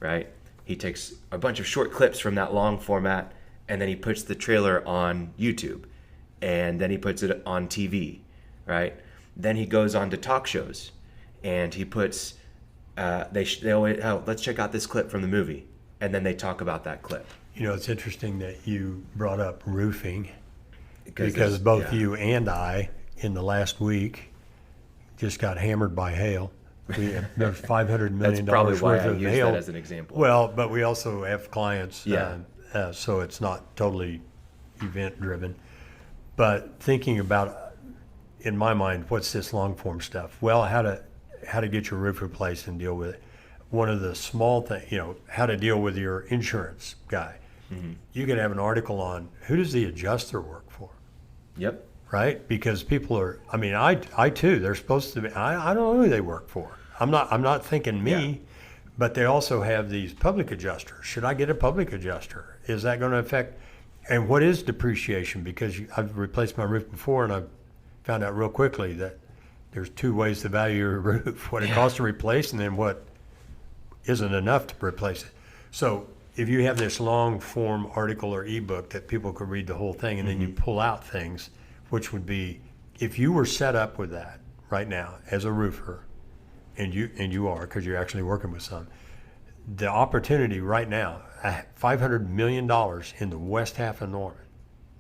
right? He takes a bunch of short clips from that long format, and then he puts the trailer on YouTube, and then he puts it on TV, right? Then he goes on to talk shows, and he puts, they always, let's check out this clip from the movie, and then they talk about that clip. You know, it's interesting that you brought up roofing because both you and I, in the last week, just got hammered by hail. There's $500 million That's probably why worth I of use hail. that as an example. Well, but we also have clients, Yeah. So it's not totally event driven. But thinking about, in my mind, what's this long form stuff? Well, how to get your roof replaced and deal with it. One of the small things, how to deal with your insurance guy. Mm-hmm. You could have an article on who does the adjuster work for? Yep. Right? Because people are, I too, they're supposed to be, I don't know who they work for. I'm not thinking me, but they also have these public adjusters. Should I get a public adjuster? Is that going to affect, and what is depreciation? Because I've replaced my roof before, and I've found out real quickly that there's 2 ways to value your roof, what it costs to replace and then what isn't enough to replace it. So if you have this long form article or ebook that people could read the whole thing, and then you pull out things, which would be, if you were set up with that right now as a roofer, and you are, because you're actually working with some, the opportunity right now, $500 million in the west half of Norman.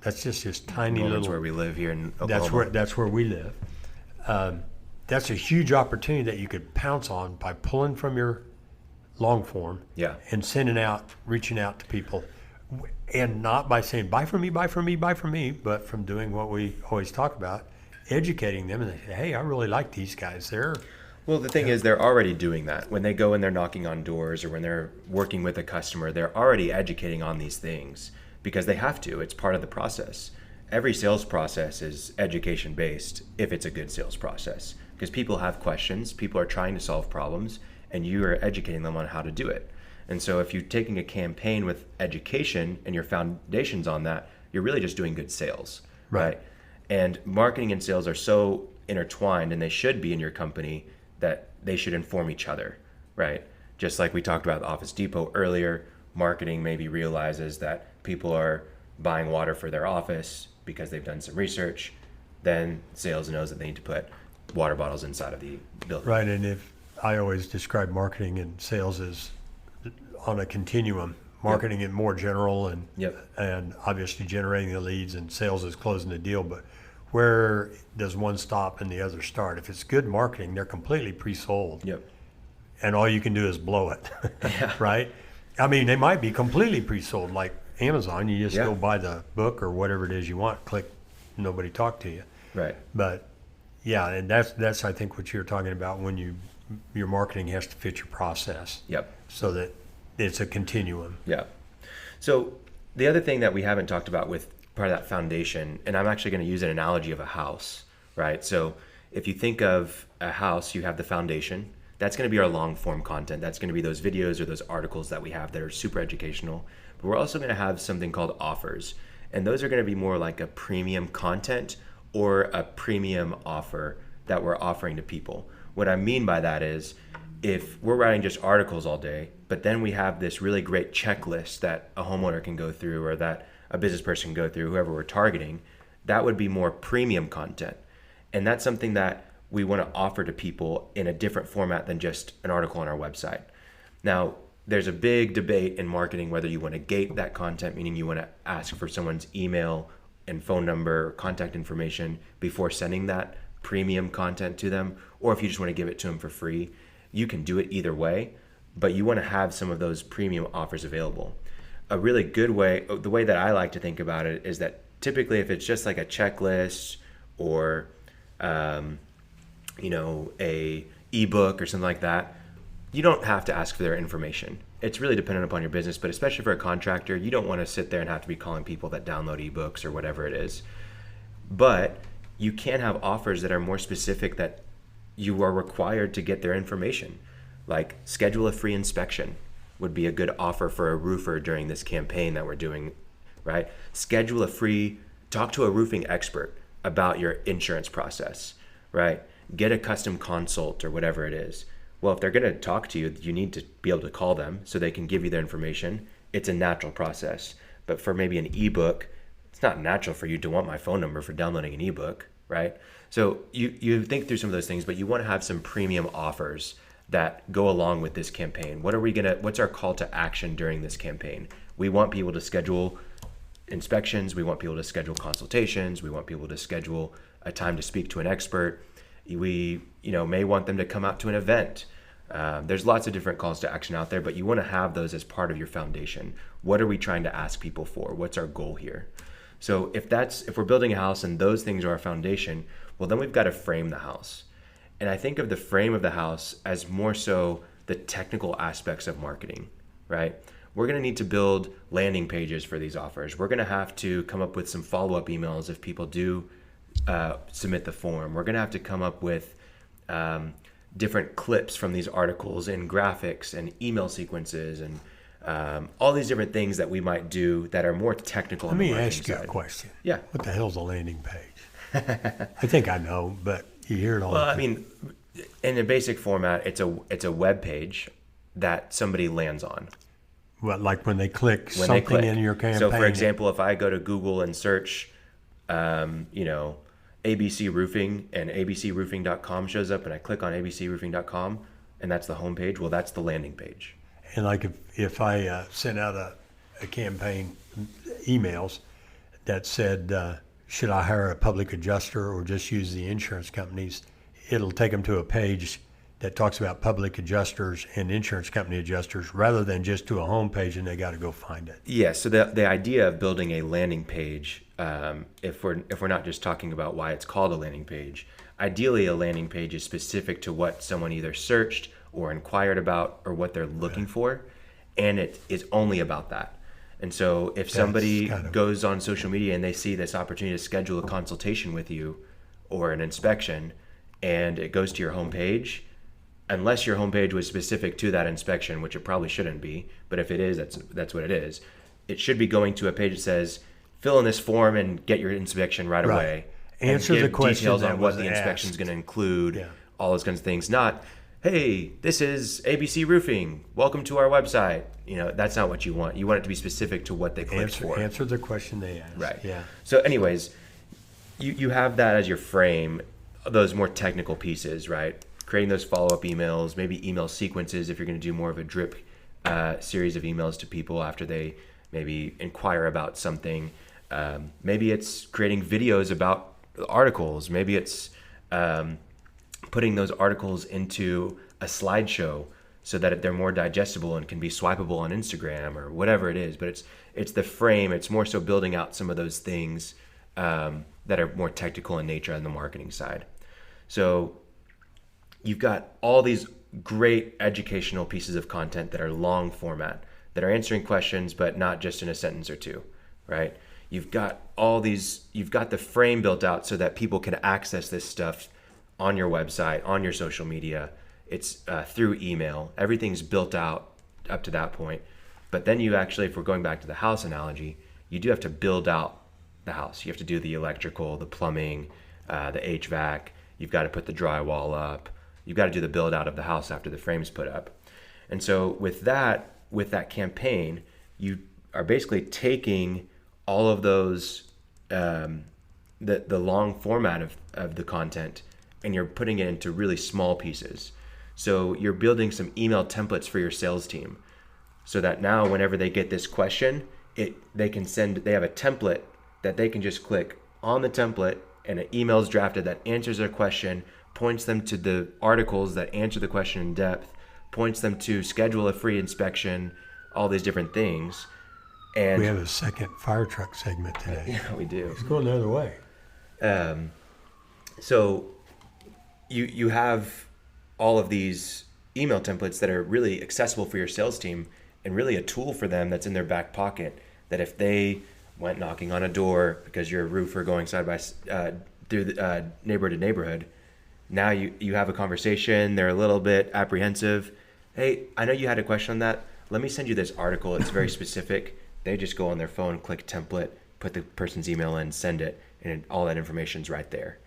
That's just this tiny little. Where we live here in Oklahoma. That's where we live. That's a huge opportunity that you could pounce on by pulling from your long form, and reaching out to people. And not by saying, buy from me, buy from me, buy from me, but from doing what we always talk about, educating them. And they say, hey, I really like these guys. Well, the thing is, they're already doing that. When they go and they're knocking on doors, or when they're working with a customer, they're already educating on these things because they have to. It's part of the process. Every sales process is education-based if it's a good sales process, because people have questions, people are trying to solve problems, and you are educating them on how to do it. And so if you're taking a campaign with education and your foundations on that, you're really just doing good sales, right? And marketing and sales are so intertwined, and they should be in your company, that they should inform each other, right? Just like we talked about the Office Depot earlier, marketing maybe realizes that people are buying water for their office because they've done some research. Then sales knows that they need to put water bottles inside of the building. Right, and if I always describe marketing and sales as on a continuum. Marketing is more general and obviously generating the leads, and sales is closing the deal. But where does one stop and the other start? If it's good marketing, they're completely pre-sold. Yep. And all you can do is blow it, right? I mean, they might be completely pre-sold, like Amazon. You just go buy the book or whatever it is you want, click, nobody talk to you. Right. But yeah, and that's I think what you're talking about when you your marketing has to fit your process. Yep. So that it's a continuum. Yeah. So the other thing that we haven't talked about with part of that foundation, and I'm actually going to use an analogy of a house, right? So if you think of a house, you have the foundation. That's going to be our long form content. That's going to be those videos or those articles that we have that are super educational. But we're also going to have something called offers. And those are going to be more like a premium content or a premium offer that we're offering to people. What I mean by that is, if we're writing just articles all day, but then we have this really great checklist that a homeowner can go through or that a business person can go through, whoever we're targeting, that would be more premium content. And that's something that we want to offer to people in a different format than just an article on our website. Now, there's a big debate in marketing whether you want to gate that content, meaning you want to ask for someone's email and phone number, contact information before sending that premium content to them, or if you just want to give it to them for free. You can do it either way, but you want to have some of those premium offers available. A really good way, the way that I like to think about it, is that typically if it's just like a checklist or a ebook or something like that, you don't have to ask for their information. It's really dependent upon your business, but especially for a contractor, you don't want to sit there and have to be calling people that download ebooks or whatever it is. But you can have offers that are more specific, that you are required to get their information. Like schedule a free inspection would be a good offer for a roofer during this campaign that we're doing, right? Talk to a roofing expert about your insurance process, right? Get a custom consult or whatever it is. Well, if they're going to talk to you, you need to be able to call them so they can give you their information. It's a natural process. But for maybe an ebook, it's not natural for you to want my phone number for downloading an ebook, right? So you think through some of those things, but you want to have some premium offers that go along with this campaign. What's our call to action during this campaign? We want people to schedule inspections. We want people to schedule consultations. We want people to schedule a time to speak to an expert. We may want them to come out to an event. There's lots of different calls to action out there, but you want to have those as part of your foundation. What are we trying to ask people for? What's our goal here? So if we're building a house and those things are our foundation, well, then we've got to frame the house. And I think of the frame of the house as more so the technical aspects of marketing, right? We're going to need to build landing pages for these offers. We're going to have to come up with some follow-up emails if people do submit the form. We're going to have to come up with different clips from these articles and graphics and email sequences and all these different things that we might do that are more technical. Let me ask you a question. Yeah. What the hell's a landing page? I think I know, but you hear it all. Well, I mean, in a basic format, it's a web page that somebody lands on. Well, like when they click something in your campaign. So, for example, if I go to Google and search, ABC Roofing, and abcroofing.com shows up, and I click on abcroofing.com, and that's the home page, well, that's the landing page. And like if I sent out a campaign emails that said, should I hire a public adjuster or just use the insurance companies, it'll take them to a page that talks about public adjusters and insurance company adjusters rather than just to a home page and they got to go find it. Yeah, so the idea of building a landing page, if we're not just talking about why it's called a landing page, ideally a landing page is specific to what someone either searched or inquired about or what they're looking for, and it is only about that. And so if somebody goes on social media and they see this opportunity to schedule a consultation with you or an inspection, and it goes to your homepage, unless your homepage was specific to that inspection, which it probably shouldn't be, but if it is, that's what it is. It should be going to a page that says, fill in this form and get your inspection right away. Answer and give the question details that on what was the inspection is going to include, Yeah. all those kinds of things. Not, hey, this is ABC Roofing. Welcome to our website. That's not what you want. You want it to be specific to what they clicked for. Answer the question they asked. Right. Yeah. So anyways, you have that as your frame, those more technical pieces, right? Creating those follow-up emails, maybe email sequences if you're going to do more of a drip series of emails to people after they maybe inquire about something. Maybe it's creating videos about articles. Maybe it's putting those articles into a slideshow so that they're more digestible and can be swipeable on Instagram or whatever it is. But it's the frame. It's more so building out some of those things that are more technical in nature on the marketing side. So you've got all these great educational pieces of content that are long format, that are answering questions, but not just in a sentence or two, right? You've got the frame built out so that people can access this stuff on your website, on your social media. It's through email. Everything's built out up to that point. But then you actually, if we're going back to the house analogy, you do have to build out the house. You have to do the electrical, the plumbing, the HVAC. You've got to put the drywall up. You've got to do the build out of the house after the frame's put up. And so with that campaign, you are basically taking all of those, the long format of the content, and you're putting it into really small pieces. So you're building some email templates for your sales team, so that now whenever they get this question, they have a template that they can just click on the template, and an email is drafted that answers their question, points them to the articles that answer the question in depth, points them to schedule a free inspection, all these different things. And we have a second fire truck segment today. Yeah, we do. It's going the other way. So you have all of these email templates that are really accessible for your sales team, and really a tool for them that's in their back pocket, that if they went knocking on a door because you're a roofer going side by through the neighborhood to neighborhood, now you have a conversation, they're a little bit apprehensive. Hey, I know you had a question on that. Let me send you this article. It's very specific. They just go on their phone, click template, put the person's email in, send it, and all that information's right there.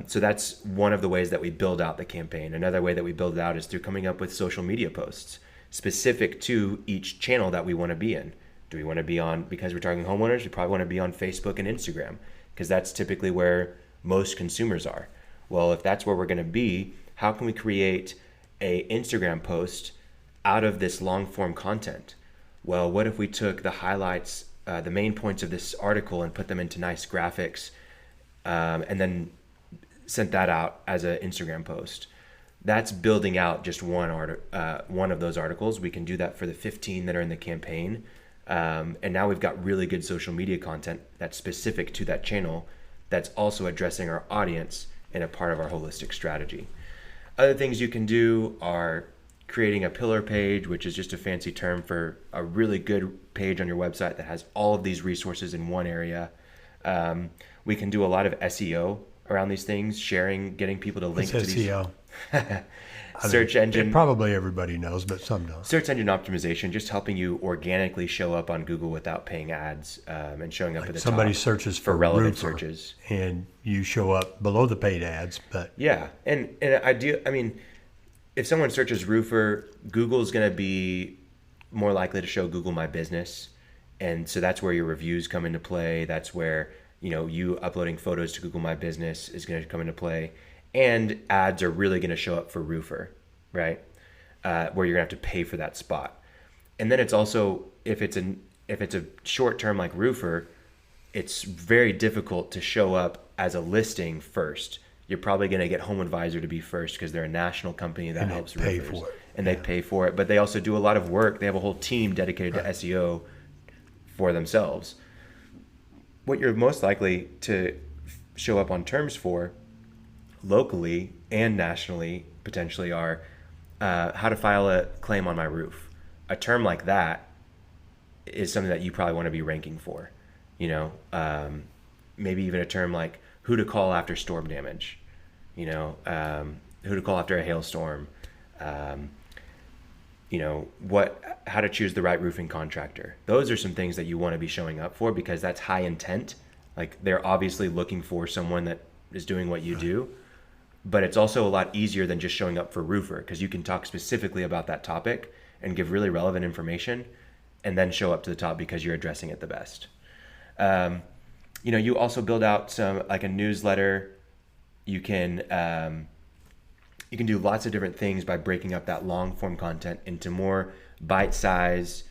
So that's one of the ways that we build out the campaign. Another way that we build it out is through coming up with social media posts specific to each channel that we want to be in. Do we want to be on, because we're talking homeowners, we probably want to be on Facebook and Instagram, because that's typically where most consumers are. Well, if that's where we're going to be, how can we create a Instagram post out of this long form content? Well, what if we took the highlights, the main points of this article, and put them into nice graphics, and then sent that out as an Instagram post? That's building out just one of those articles. We can do that for the 15 that are in the campaign. And now we've got really good social media content that's specific to that channel, that's also addressing our audience in a part of our holistic strategy. Other things you can do are creating a pillar page, which is just a fancy term for a really good page on your website that has all of these resources in one area. We can do a lot of SEO around these things, sharing, getting people to link to these. SEO. Search engine. Probably everybody knows, but some don't. Search engine optimization, just helping you organically show up on Google without paying ads, and showing up at the somebody top searches for relevant roofer, searches, and you show up below the paid ads. But yeah, and I mean, if someone searches roofer, Google's going to be more likely to show Google My Business, and so that's where your reviews come into play. That's where you uploading photos to Google My Business is going to come into play. And ads are really going to show up for roofer, right? Where you're going to have to pay for that spot. And then it's also, if it's a short term like roofer, it's very difficult to show up as a listing first. You're probably going to get Home Advisor to be first because they're a national company that helps roofers. Pay for it. And they pay for it, but they also do a lot of work. They have a whole team dedicated to SEO for themselves. What you're most likely to show up on terms for locally and nationally potentially are how to file a claim on my roof. A term like that is something that you probably want to be ranking for. Maybe even a term like who to call after storm damage, who to call after a hailstorm, how to choose the right roofing contractor. Those are some things that you want to be showing up for, because that's high intent. Like, they're obviously looking for someone that is doing what you do. But it's also a lot easier than just showing up for roofer, because you can talk specifically about that topic and give really relevant information, and then show up to the top because you're addressing it the best. You also build out some, like a newsletter. You can do lots of different things by breaking up that long form content into more bite-sized,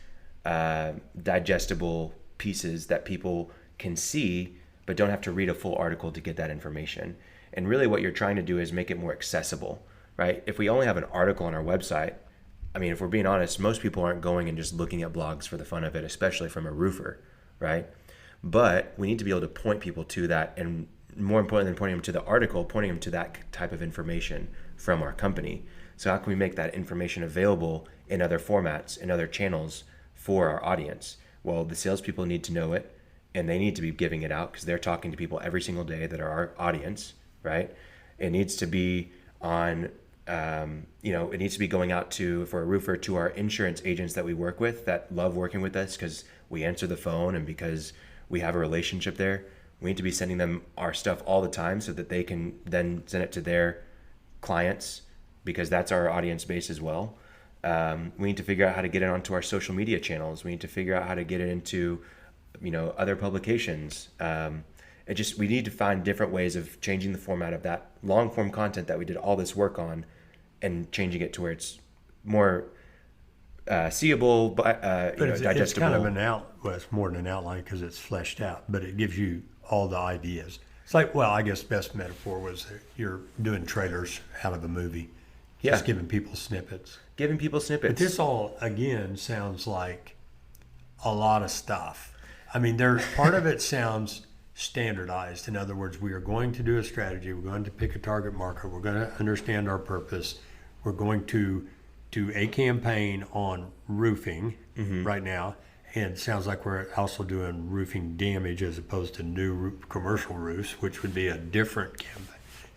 digestible pieces that people can see, but don't have to read a full article to get that information. And really what you're trying to do is make it more accessible, right? If we only have an article on our website, I mean, if we're being honest, most people aren't going and just looking at blogs for the fun of it, especially from a roofer, right? But we need to be able to point people to that and more important than pointing them to the article, pointing them to that type of information from our company. So how can we make that information available in other formats, in other channels for our audience? Well, the salespeople need to know it, and they need to be giving it out because they're talking to people every single day that are our audience, right? It needs to be on, it needs to be going out to, for a roofer, to our insurance agents that we work with that love working with us because we answer the phone and because we have a relationship there. We need to be sending them our stuff all the time so that they can then send it to their clients because that's our audience base as well. We need to figure out how to get it onto our social media channels. We need to figure out how to get it into, other publications. We need to find different ways of changing the format of that long form content that we did all this work on and changing it to where it's more seeable, digestible. It's kind of it's more than an outline because it's fleshed out, but it gives you all the ideas. It's like, well, I guess best metaphor was that you're doing trailers out of a movie. Yeah. Just giving people snippets. But this all, again, sounds like a lot of stuff. I mean, part of it sounds standardized. In other words, we are going to do a strategy. We're going to pick a target market. We're going to understand our purpose. We're going to do a campaign on roofing right now. And it sounds like we're also doing roofing damage as opposed to new commercial roofs, which would be a different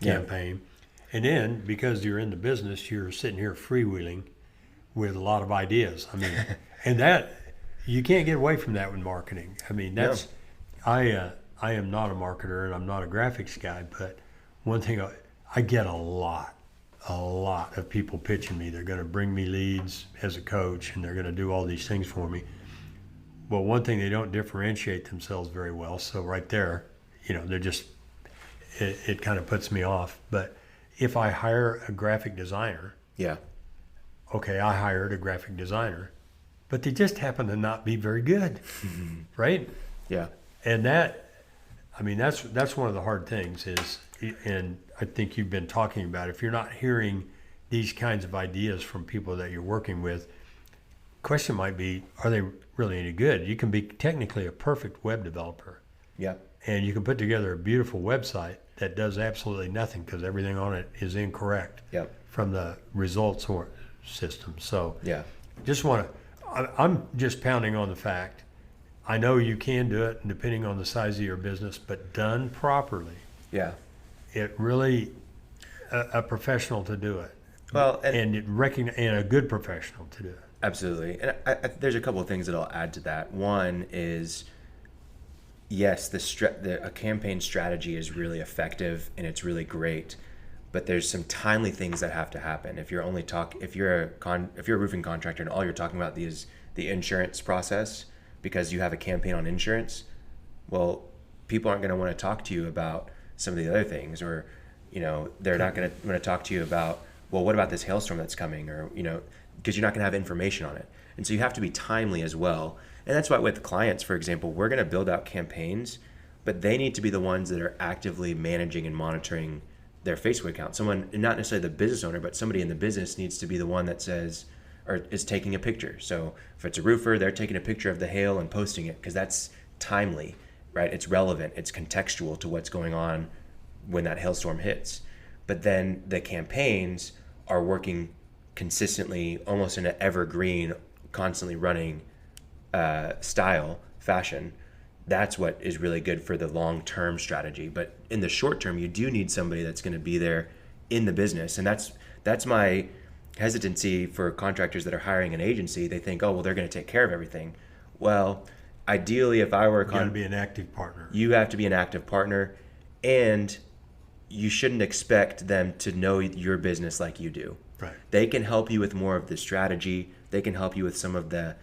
campaign. And then, because you're in the business, you're sitting here freewheeling with a lot of ideas. I mean, and that, you can't get away from that with marketing. I mean, I am not a marketer and I'm not a graphics guy, but one thing, I get a lot of people pitching me. They're going to bring me leads as a coach and they're going to do all these things for me. Well, one thing, they don't differentiate themselves very well. So right there, they're just, it kind of puts me off. But if I hire a graphic designer, okay, I hired a graphic designer, but they just happen to not be very good, right? Yeah. And that's one of the hard things is, and I think you've been talking about, if you're not hearing these kinds of ideas from people that you're working with, question might be, are they really any good? You can be technically a perfect web developer. Yeah. And you can put together a beautiful website that does absolutely nothing because everything on it is incorrect from the results or system. So I'm just pounding on the fact, I know you can do it depending on the size of your business, but done properly. Yeah. It really, a professional to do it. Well, and a good professional to do it. Absolutely. And there's a couple of things that I'll add to that. One is, yes, a campaign strategy is really effective and it's really great, but there's some timely things that have to happen. If you're a roofing contractor and all you're talking about is the insurance process because you have a campaign on insurance, well, people aren't going to want to talk to you about some of the other things, or they're not going to want to talk to you about, well, what about this hailstorm that's coming, or because you're not going to have information on it. And so you have to be timely as well. And that's why with clients, for example, we're going to build out campaigns, but they need to be the ones that are actively managing and monitoring their Facebook account. Someone, not necessarily the business owner, but somebody in the business needs to be the one that says, or is taking a picture. So if it's a roofer, they're taking a picture of the hail and posting it because that's timely, right? It's relevant. It's contextual to what's going on when that hailstorm hits. But then the campaigns are working consistently, almost in an evergreen, constantly running fashion. That's what is really good for the long-term strategy. But in the short term, you do need somebody that's going to be there in the business. And that's my hesitancy for contractors that are hiring an agency. They think, oh, well, they're going to take care of everything. Well, ideally, if I were you got to be an active partner. You have to be an active partner, and you shouldn't expect them to know your business like you do. Right. They can help you with more of the strategy. They can help you with some of the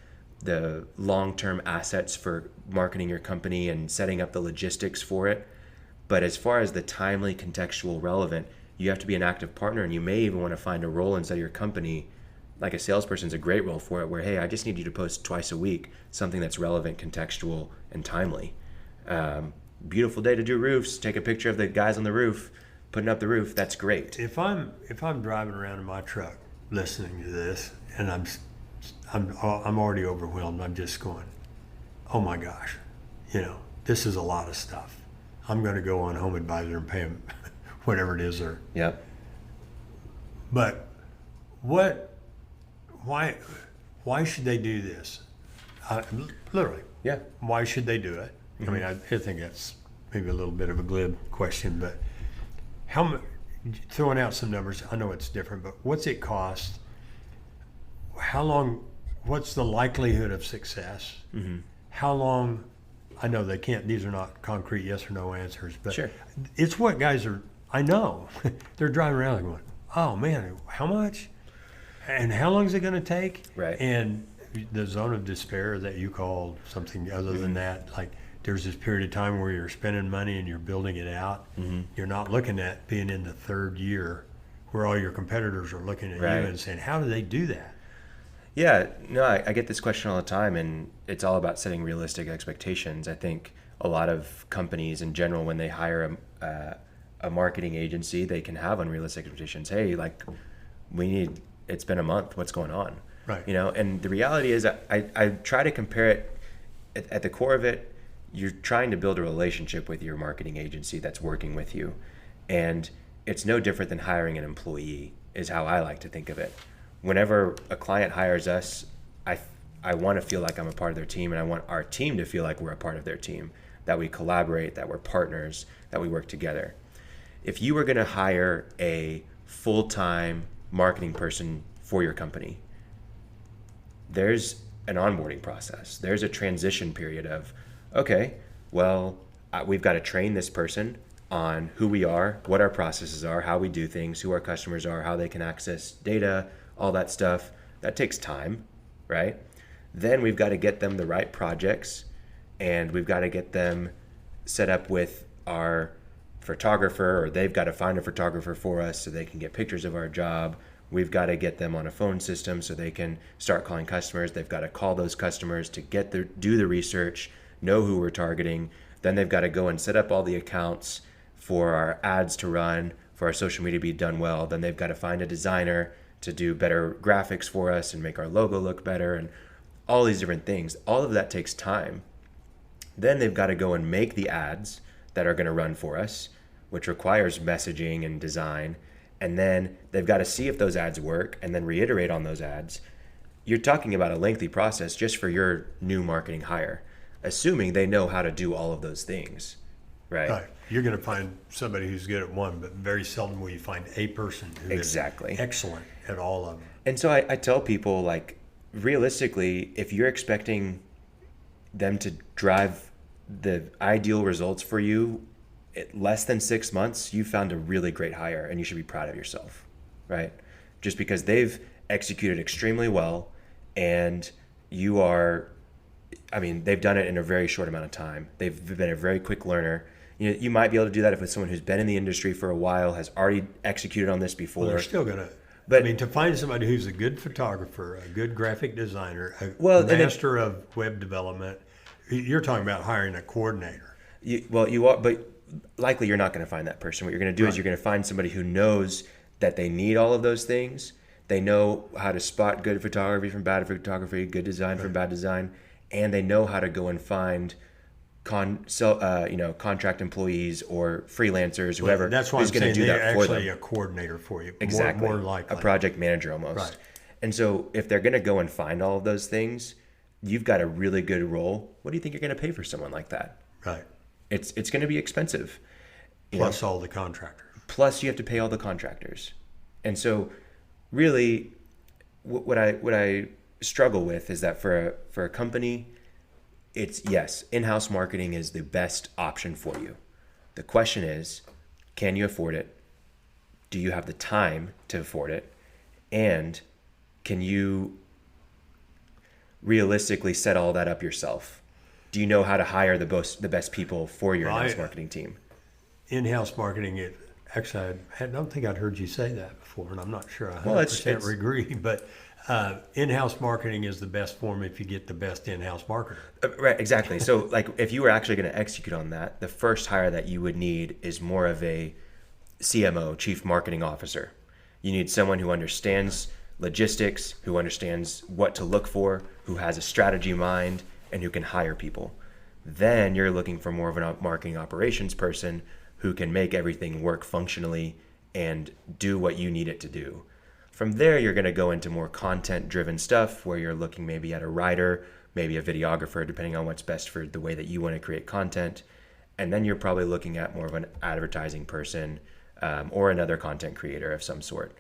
long-term assets for marketing your company and setting up the logistics for it. But as far as the timely, contextual, relevant, you have to be an active partner, and you may even want to find a role inside your company. Like a salesperson's a great role for it, where, hey, I just need you to post twice a week, something that's relevant, contextual, and timely. Beautiful day to do roofs. Take a picture of the guys on the roof putting up the roof. That's great. If I'm driving around in my truck listening to this, and I'm already overwhelmed. I'm just going, oh my gosh, this is a lot of stuff. I'm going to go on Home Advisor and pay them whatever it is. Yep. But why should they do this? Literally, Yeah. why should they do it? I mean, I think that's maybe a little bit of a glib question, but throwing out some numbers, I know it's different, but what's it cost? How long, what's the likelihood of success? How long, I know they can't, these are not concrete yes or no answers, but Sure. it's what guys are, I know, they're driving around and going, oh man, how much? And how long is it going to take? Right. And the zone of despair that you called something other than that, like there's this period of time where you're spending money and you're building it out. You're not looking at being in the third year where all your competitors are looking at Right. you and saying, how do they do that? Yeah, no, I get this question all the time, and it's all about setting realistic expectations. I think a lot of companies in general, when they hire a marketing agency, they can have unrealistic expectations. Hey, like, it's been a month, what's going on? Right. You know, and the reality is I try to compare it, at the core of it, you're trying to build a relationship with your marketing agency that's working with you. And it's no different than hiring an employee, is how I like to think of it. Whenever a client hires us, I want to feel like I'm a part of their team, and I want our team to feel like we're a part of their team, that we collaborate, that we're partners, that we work together. If you were going to hire a full-time marketing person for your company, there's an onboarding process. There's a transition period of, okay, well, we've got to train this person on who we are, what our processes are, how we do things, who our customers are, how they can access data, all that stuff. That takes time, right? Then we've got to get them the right projects, and we've got to get them set up with our photographer, or they've got to find a photographer for us so they can get pictures of our job. We've got to get them on a phone system so they can start calling customers. They've got to call those customers to do the research, know who we're targeting. Then they've got to go and set up all the accounts for our ads to run, for our social media to be done well. Then they've got to find a designer to do better graphics for us and make our logo look better, and all these different things. All of that takes time. Then they've got to go and make the ads that are going to run for us, which requires messaging and design. And then they've got to see if those ads work and then reiterate on those ads. You're talking about a lengthy process just for your new marketing hire, assuming they know how to do all of those things, right? Right. You're going to find somebody who's good at one, but very seldom will you find a person who Exactly. is excellent at all of them. And so I tell people, like, realistically, if you're expecting them to drive the ideal results for you at less than 6 months, you found a really great hire, and you should be proud of yourself, right? Just because they've executed extremely well, and they've done it in a very short amount of time. They've been a very quick learner. You might be able to do that if it's someone who's been in the industry for a while, has already executed on this before. Well, they're still going to. But to find somebody who's a good photographer, a good graphic designer, a Well, and master of web development, you're talking about hiring a coordinator. you are, but likely you're not going to find that person. What you're going to do is you're going to find somebody who knows that they need all of those things. They know how to spot good photography from bad photography, good design from bad design, and they know how to go and find contract employees or freelancers, whoever. That's why who's I'm going to saying do they're that for actually them. a coordinator for you. Exactly. More likely. A project manager almost. Right. And so if they're going to go and find all of those things, you've got a really good role. What do you think you're going to pay for someone like that? Right. It's going to be expensive. Plus all the contractors. Plus you have to pay all the contractors. And so really what I struggle with is that for a company, it's, yes, in-house marketing is the best option for you. The question is, can you afford it? Do you have the time to afford it? And can you realistically set all that up yourself? Do you know how to hire the best people for your in-house marketing team? In-house marketing, actually, I don't think I'd heard you say that before, and I'm not sure I 100% it's- agree, but in-house marketing is the best form if you get the best in-house marketer. Right, exactly. So like if you were actually going to execute on that, the first hire that you would need is more of a CMO, Chief Marketing Officer. You need someone who understands logistics, who understands what to look for, who has a strategy mind, and who can hire people. Then you're looking for more of a marketing operations person who can make everything work functionally and do what you need it to do. From there, you're going to go into more content-driven stuff where you're looking maybe at a writer, maybe a videographer, depending on what's best for the way that you want to create content. And then you're probably looking at more of an advertising person or another content creator of some sort.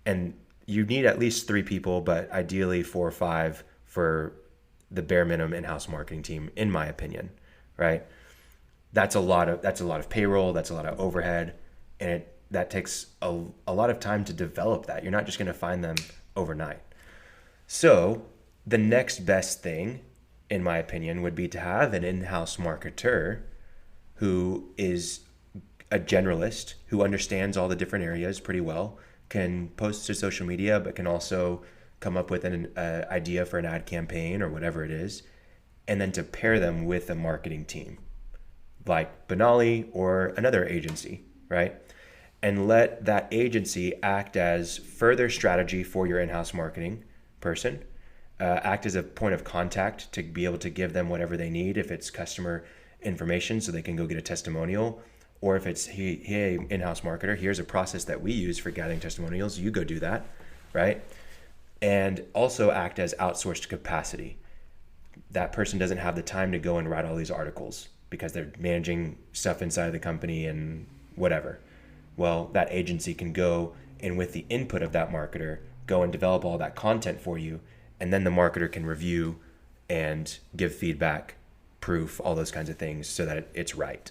And you need at least 3 people, but ideally 4 or 5 for the bare minimum in-house marketing team, in my opinion, right? That's a lot of payroll, that's a lot of overhead, and that takes a lot of time to develop that. You're not just going to find them overnight. So the next best thing, in my opinion, would be to have an in-house marketer who is a generalist, who understands all the different areas pretty well, can post to social media, but can also come up with an idea for an ad campaign or whatever it is, and then to pair them with a marketing team like Benali or another agency, right? And let that agency act as further strategy for your in-house marketing person, act as a point of contact to be able to give them whatever they need, if it's customer information so they can go get a testimonial, or if it's, hey, in-house marketer, here's a process that we use for gathering testimonials, you go do that, right? And also act as outsourced capacity. That person doesn't have the time to go and write all these articles because they're managing stuff inside of the company and whatever. Well, that agency can go and with the input of that marketer, go and develop all that content for you. And then the marketer can review and give feedback, proof, all those kinds of things so that it's right.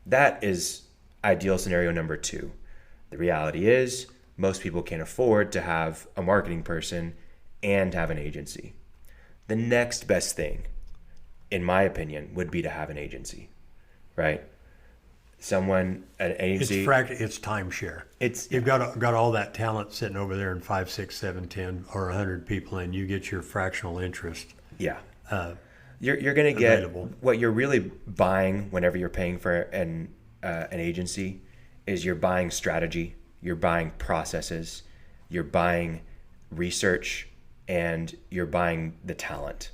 That is ideal scenario number 2. The reality is most people can't afford to have a marketing person and have an agency. The next best thing, in my opinion, would be to have an agency, right? An agency. It's timeshare. You've got all that talent sitting over there in 5, 6, 7, 10, or 100 people, and you get your fractional interest. Yeah. You're going to get available. What you're really buying whenever you're paying for an agency is you're buying strategy, you're buying processes, you're buying research, and you're buying the talent.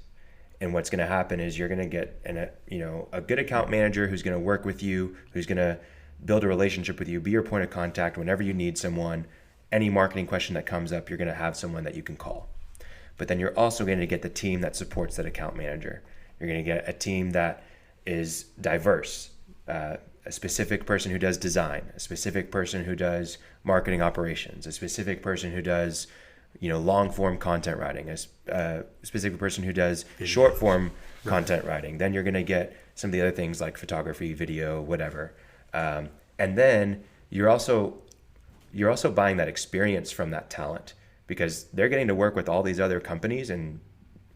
And what's going to happen is you're going to get a good account manager who's going to work with you, who's going to build a relationship with you, be your point of contact whenever you need someone. Any marketing question that comes up, you're going to have someone that you can call. But then you're also going to get the team that supports that account manager. You're going to get a team that is diverse, a specific person who does design, a specific person who does marketing operations, a specific person who does long form content writing, a specific person who does short form content writing. Then you're going to get some of the other things like photography, video, whatever. And then you're also buying that experience from that talent because they're getting to work with all these other companies and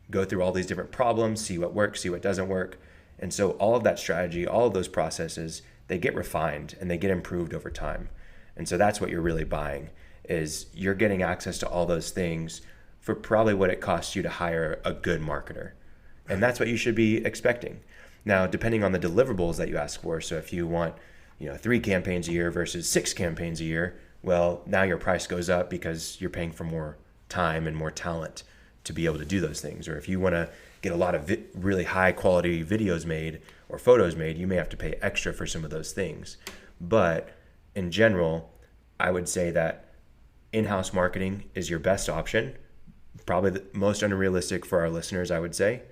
go through all these different problems, see what works, see what doesn't work. And so all of that strategy, all of those processes, they get refined and they get improved over time. And so that's what you're really buying, is you're getting access to all those things for probably what it costs you to hire a good marketer. And that's what you should be expecting. Now, depending on the deliverables that you ask for, so if you want 3 campaigns a year versus 6 campaigns a year, well, now your price goes up because you're paying for more time and more talent to be able to do those things. Or if you want to get a lot of really high quality videos made or photos made, you may have to pay extra for some of those things. But in general, I would say that in-house marketing is your best option, probably the most unrealistic for our listeners, I would say.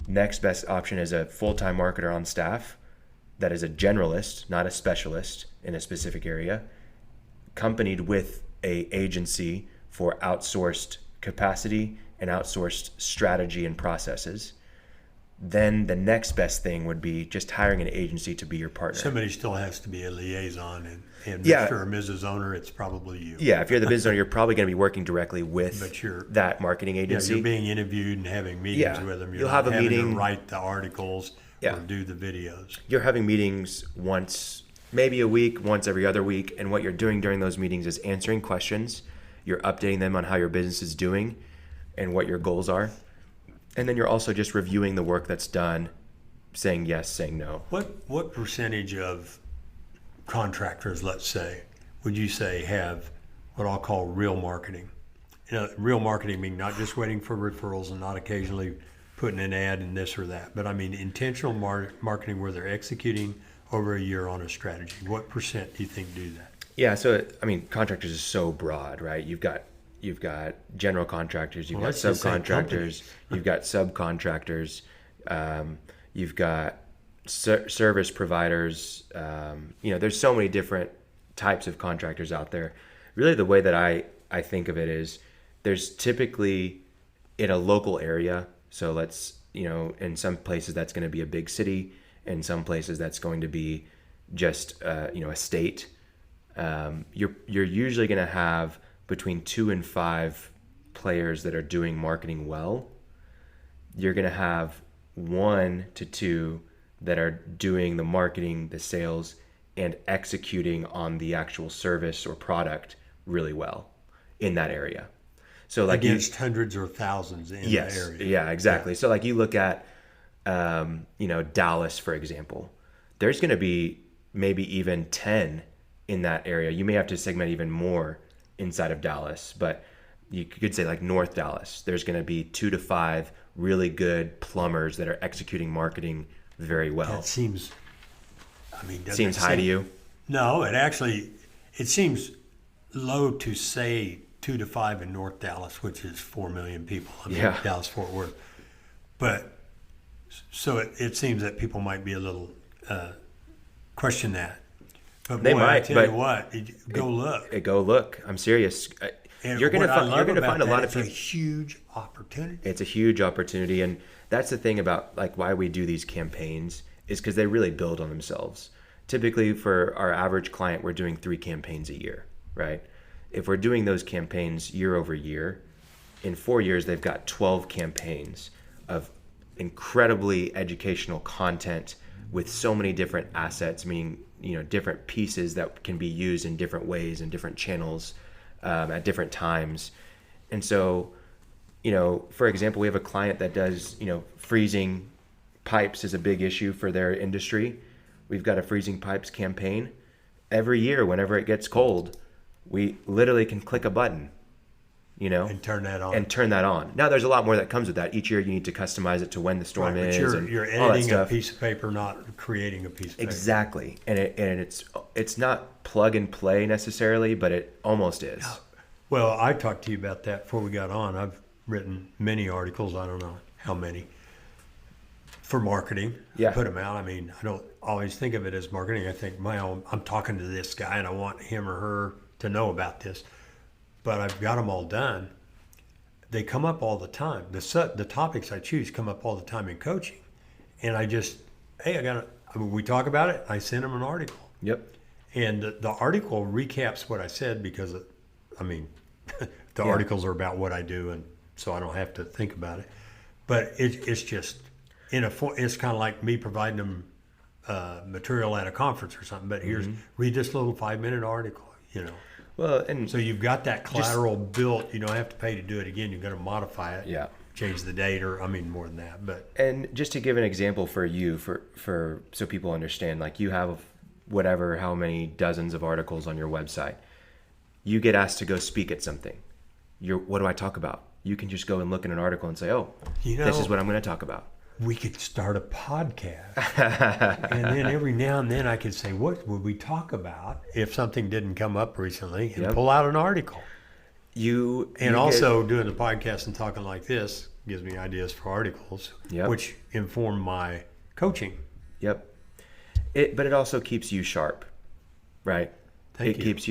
Next best option is a full-time marketer on staff that is a generalist, not a specialist in a specific area, accompanied with a agency for outsourced capacity and outsourced strategy and processes. Then the next best thing would be just hiring an agency to be your partner. Somebody still has to be a liaison, and Yeah. Mr. or Mrs. Owner, it's probably you. Yeah, if you're the business owner, you're probably going to be working directly with that marketing agency. You're being interviewed and having meetings with them. You'll have a meeting to write the articles or do the videos. You're having meetings once, maybe a week, once every other week, and what you're doing during those meetings is answering questions. You're updating them on how your business is doing and what your goals are. And then you're also just reviewing the work that's done, saying yes, saying no. What percentage of contractors, let's say, would you say have what I'll call real marketing? Real marketing meaning not just waiting for referrals and not occasionally putting an ad in this or that, but I mean intentional marketing where they're executing over a year on a strategy. What percent do you think do that? Yeah, so I mean, contractors is so broad, right? You've got general contractors, you've got subcontractors, you've got subcontractors, you've got service providers. There's so many different types of contractors out there. Really, the way that I think of it is there's typically in a local area. So let's, in some places that's going to be a big city. In some places that's going to be just, a state. You're usually going to have between 2 and 5 players that are doing marketing well. You're going to have 1 to 2 that are doing the marketing, the sales, and executing on the actual service or product really well in that area. So like against hundreds or thousands in the area. Yeah, exactly. Yeah. So like you look at, Dallas, for example, there's going to be maybe even 10 in that area. You may have to segment even more inside of Dallas, but you could say like North Dallas, there's going to be 2 to 5 really good plumbers that are executing marketing very well. That seems high to you? No, it seems low to say 2 to 5 in North Dallas, which is 4 million people. Dallas, Fort Worth. But so it seems that people might be a little question that. But they might. I tell you what, go look. Go look. I'm serious. You're going to find a lot of people. It's a huge opportunity. It's a huge opportunity, and that's the thing about like why we do these campaigns is because they really build on themselves. Typically, for our average client, we're doing 3 campaigns a year, right? If we're doing those campaigns year over year, in 4 years they've got 12 campaigns of incredibly educational content with so many different assets, meaning different pieces that can be used in different ways and different channels at different times. And so, for example, we have a client that does, freezing pipes is a big issue for their industry. We've got a freezing pipes campaign. Every year, whenever it gets cold, we literally can click a button, and turn that on. Now, there's a lot more that comes with that. Each year, you need to customize it to when the storm is. You're editing a piece of paper, not creating a piece of paper. Exactly, and it's not plug and play necessarily, but it almost is. Well, I talked to you about that before we got on. I've written many articles. I don't know how many for marketing. Yeah. I put them out. I mean, I don't always think of it as marketing. I think I'm talking to this guy and I want him or her to know about this. But I've got them all done. They come up all the time. The topics I choose come up all the time in coaching. And we talk about it. I send them an article. Yep. And the article recaps what I said because, articles are about what I do, and so I don't have to think about it. But it's just it's kind of like me providing them material at a conference or something. But read this little 5-minute article, Well, and so you've got that collateral built. You don't have to pay to do it again. You're going to modify it. Yeah. Change the date, or more than that. But and just to give an example for you, for so people understand, like you have how many dozens of articles on your website. You get asked to go speak at something. What do I talk about? You can just go and look in an article and say, this is what I'm going to talk about. We could start a podcast. And then every now and then I could say, what would we talk about if something didn't come up recently, and pull out an article. Doing the podcast and talking like this gives me ideas for articles, which inform my coaching. Yep. But it also keeps you sharp, right? It keeps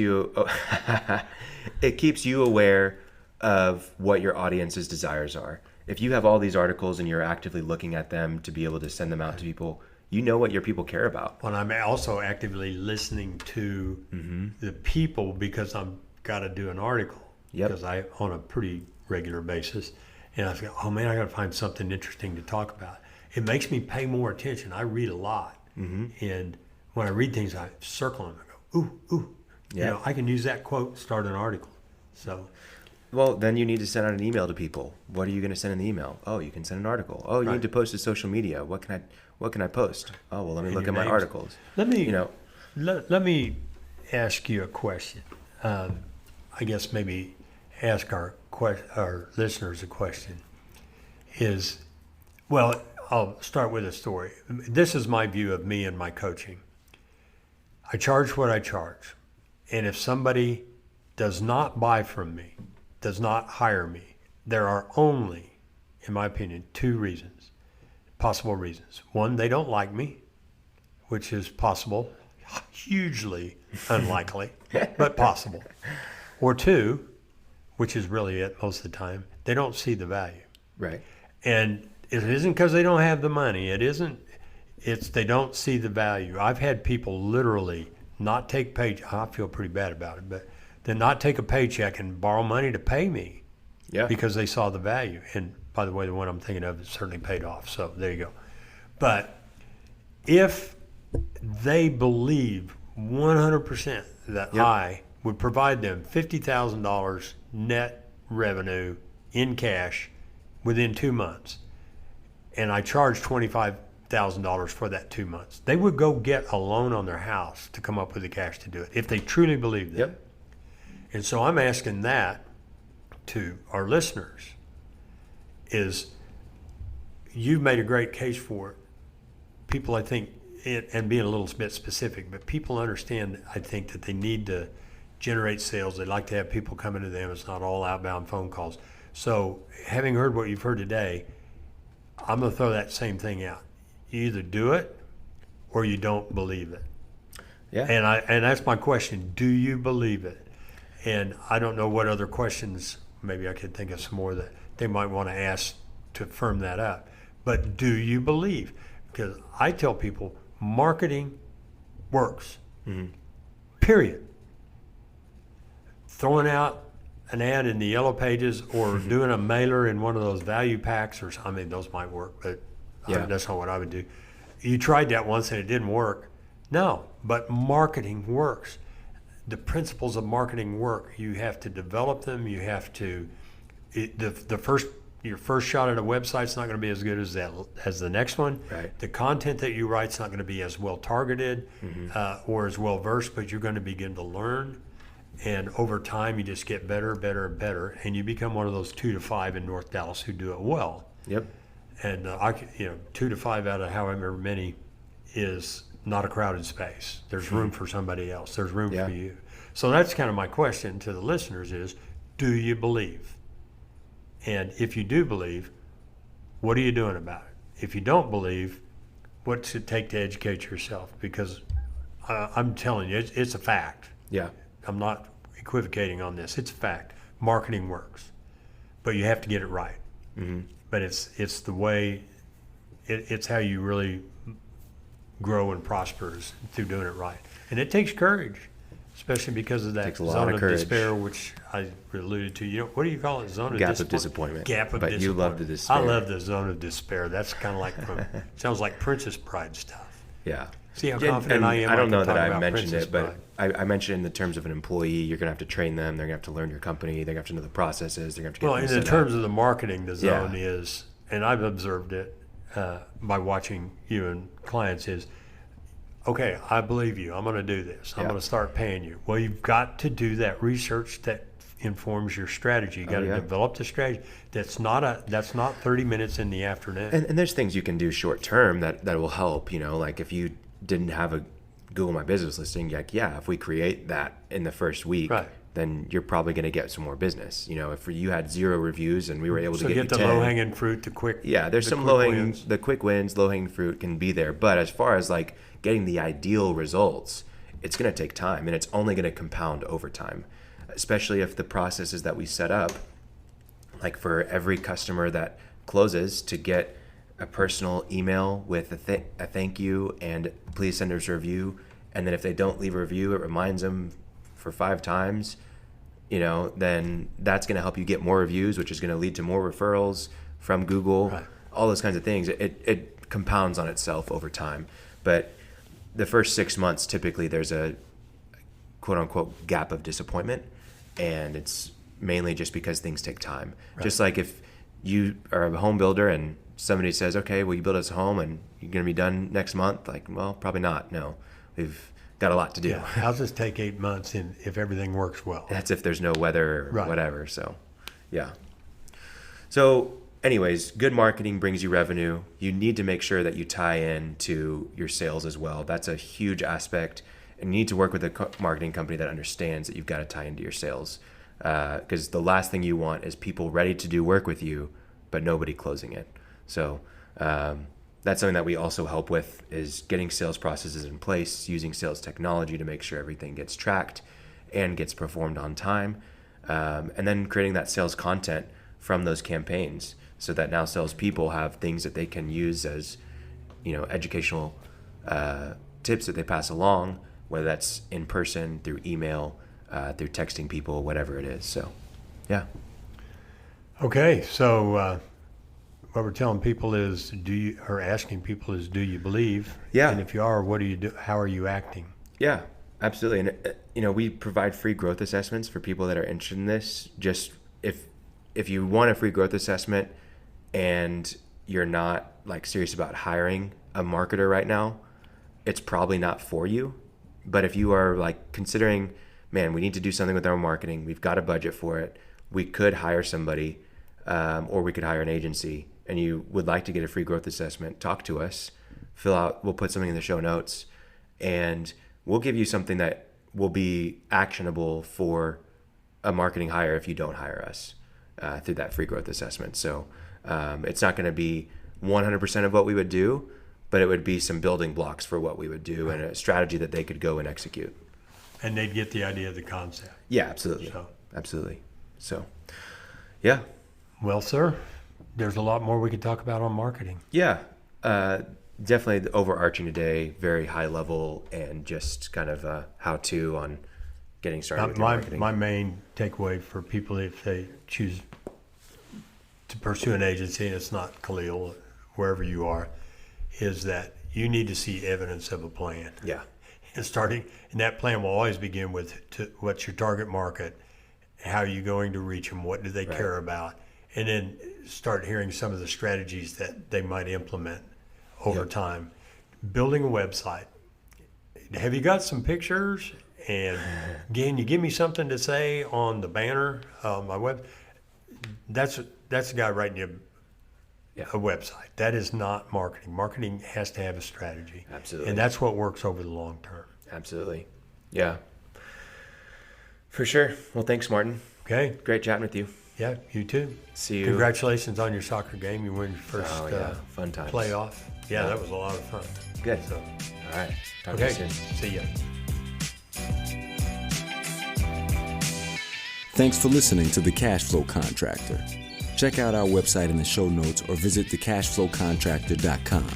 you aware of what your audience's desires are. If you have all these articles and you're actively looking at them to be able to send them out to people, you know what your people care about. Well, I'm also actively listening to the people because I've got to do an article. Because I on a pretty regular basis, and I go, I got to find something interesting to talk about. It makes me pay more attention. I read a lot, and when I read things, I circle them. I go, ooh. I can use that quote, start an article. So. Well, then you need to send out an email to people. What are you going to send in the email? Oh, you can send an article. Oh, you need to post to social media. What can I post? Oh, well, let me look at my articles. Let me ask you a question. I guess maybe ask our listeners a question. Is Well, I'll start with a story. This is my view of me and my coaching. I charge what I charge. And if somebody does not buy from me, does not hire me, there are only, in my opinion, two reasons, possible reasons. One, they don't like me, which is possible, hugely unlikely, but possible. Or two, which is really it most of the time, they don't see the value. Right. And it isn't because they don't have the money. It's they don't see the value. I've had people literally not take paycheck. I feel pretty bad about it, but then not take a paycheck and borrow money to pay me because they saw the value. And by the way, the one I'm thinking of is certainly paid off. So there you go. But if they believe 100% that I would provide them $50,000 net revenue in cash within 2 months, and I charge $25,000 for that 2 months, they would go get a loan on their house to come up with the cash to do it if they truly believe that. Yep. And so I'm asking that to our listeners is you've made a great case for it. People, I think, and being a little bit specific, but people understand, I think, that they need to generate sales. They like to have people coming to them. It's not all outbound phone calls. So having heard what you've heard today, I'm going to throw that same thing out. You either do it or you don't believe it. Yeah. And that's my question. Do you believe it? And I don't know what other questions, maybe I could think of some more that they might want to ask to firm that up. But do you believe? Because I tell people marketing works. Mm-hmm. Period. Throwing out an ad in the yellow pages or doing a mailer in one of those value packs those might work, but that's not what I would do. You tried that once and it didn't work. No, but marketing works. The principles of marketing work. You have to develop them. You have to, your first shot at a website's not going to be as good as the next one. Right. The content that you write's not going to be as well targeted or as well versed, but you're going to begin to learn. And over time, you just get better, better, and better, and you become one of those 2 to 5 in North Dallas who do it well. Yep. And 2 to 5 out of however many is not a crowded space. There's room for somebody else. There's room for you. So that's kind of my question to the listeners is, do you believe? And if you do believe, what are you doing about it? If you don't believe, what's it take to educate yourself? Because I'm telling you, it's a fact. Yeah. I'm not equivocating on this. It's a fact. Marketing works, but you have to get it right. Mm-hmm. But it's the way, it's how you really grow and prosper is through doing it right. And it takes courage, especially because of that zone of despair, which I alluded to. What do you call it? Zone of Gap of disappointment. Gap of disappointment. But you love the despair. I love the zone of despair. That's kind of like sounds like Princess Bride stuff. Yeah. See how confident I am. I don't know that I mentioned it, but I mentioned in the terms of an employee, you're going to have to train them. They're going to have to learn your company. They're going to have to know the processes. They're going to have to get in the terms of the marketing, the zone is, and I've observed it by watching you and clients is, okay, I believe you. I'm going to do this. I'm going to start paying you. Well, you've got to do that research that informs your strategy. You got to develop the strategy. That's not 30 minutes in the afternoon. And there's things you can do short term that will help. Like if you didn't have a Google My Business listing, if we create that in the first week, then you're probably going to get some more business. If you had 0 reviews and we were able to get the 10, low-hanging fruit, the quick. Yeah, there's some the quick wins, low-hanging fruit can be there. But as far as like getting the ideal results, it's going to take time, and it's only going to compound over time, especially if the processes that we set up, like for every customer that closes, to get a personal email with a thank you and please send us a review, and then if they don't leave a review, it reminds them for 5 times, then that's going to help you get more reviews, which is going to lead to more referrals from Google, all those kinds of things. It compounds on itself over time. But the first 6 months, typically there's a quote unquote gap of disappointment, and it's mainly just because things take time. Just like if you are a home builder and somebody says, okay, well, you build us a home and you're going to be done next month. Like, well, probably not. No, we've got a lot to do. Yeah, houses take 8 months if everything works well. That's if there's no weather or whatever. So, yeah. So anyways, good marketing brings you revenue. You need to make sure that you tie in to your sales as well. That's a huge aspect. And you need to work with a marketing company that understands that you've got to tie into your sales. Because the last thing you want is people ready to do work with you, but nobody closing it. So that's something that we also help with, is getting sales processes in place, using sales technology to make sure everything gets tracked and gets performed on time. And then creating that sales content from those campaigns, so that now salespeople have things that they can use as, educational tips that they pass along, whether that's in person, through email, through texting people, whatever it is. So, yeah. Okay, so what we're telling people is, asking people is, do you believe? Yeah. And if you are, what do you do? How are you acting? Yeah, absolutely. And we provide free growth assessments for people that are interested in this. Just if you want a free growth assessment and you're not serious about hiring a marketer right now, it's probably not for you. But if you are considering, man, we need to do something with our marketing, we've got a budget for it, we could hire somebody, or we could hire an agency, and you would like to get a free growth assessment, talk to us, we'll put something in the show notes, and we'll give you something that will be actionable for a marketing hire if you don't hire us through that free growth assessment. So it's not going to be 100% of what we would do, but it would be some building blocks for what we would do and a strategy that they could go and execute. And they'd get the idea of the concept. Yeah, absolutely. So. Absolutely. So, yeah. Well, sir, there's a lot more we could talk about on marketing. Yeah. Definitely the overarching today, very high level, and just kind of how-to on getting started with your marketing. My main takeaway for people, if they choose to pursue an agency, and it's not Khalil, wherever you are, is that you need to see evidence of a plan. Yeah. And that plan will always begin with what's your target market, how are you going to reach them, what do they care about, and then start hearing some of the strategies that they might implement over time. Building a website. Have you got some pictures? And can you give me something to say on the banner on my web? That's the guy writing you a website. That is not marketing. Marketing has to have a strategy. Absolutely. And that's what works over the long term. Absolutely. Yeah. For sure. Well, thanks, Martin. Okay. Great chatting with you. Yeah, you too. See you. Congratulations on your soccer game. You won your first fun times. playoff. Yeah, that was a lot of fun. Good. So, all right. Talk okay. to you soon. See ya. Thanks for listening to The Cashflow Contractor. Check out our website in the show notes or visit thecashflowcontractor.com.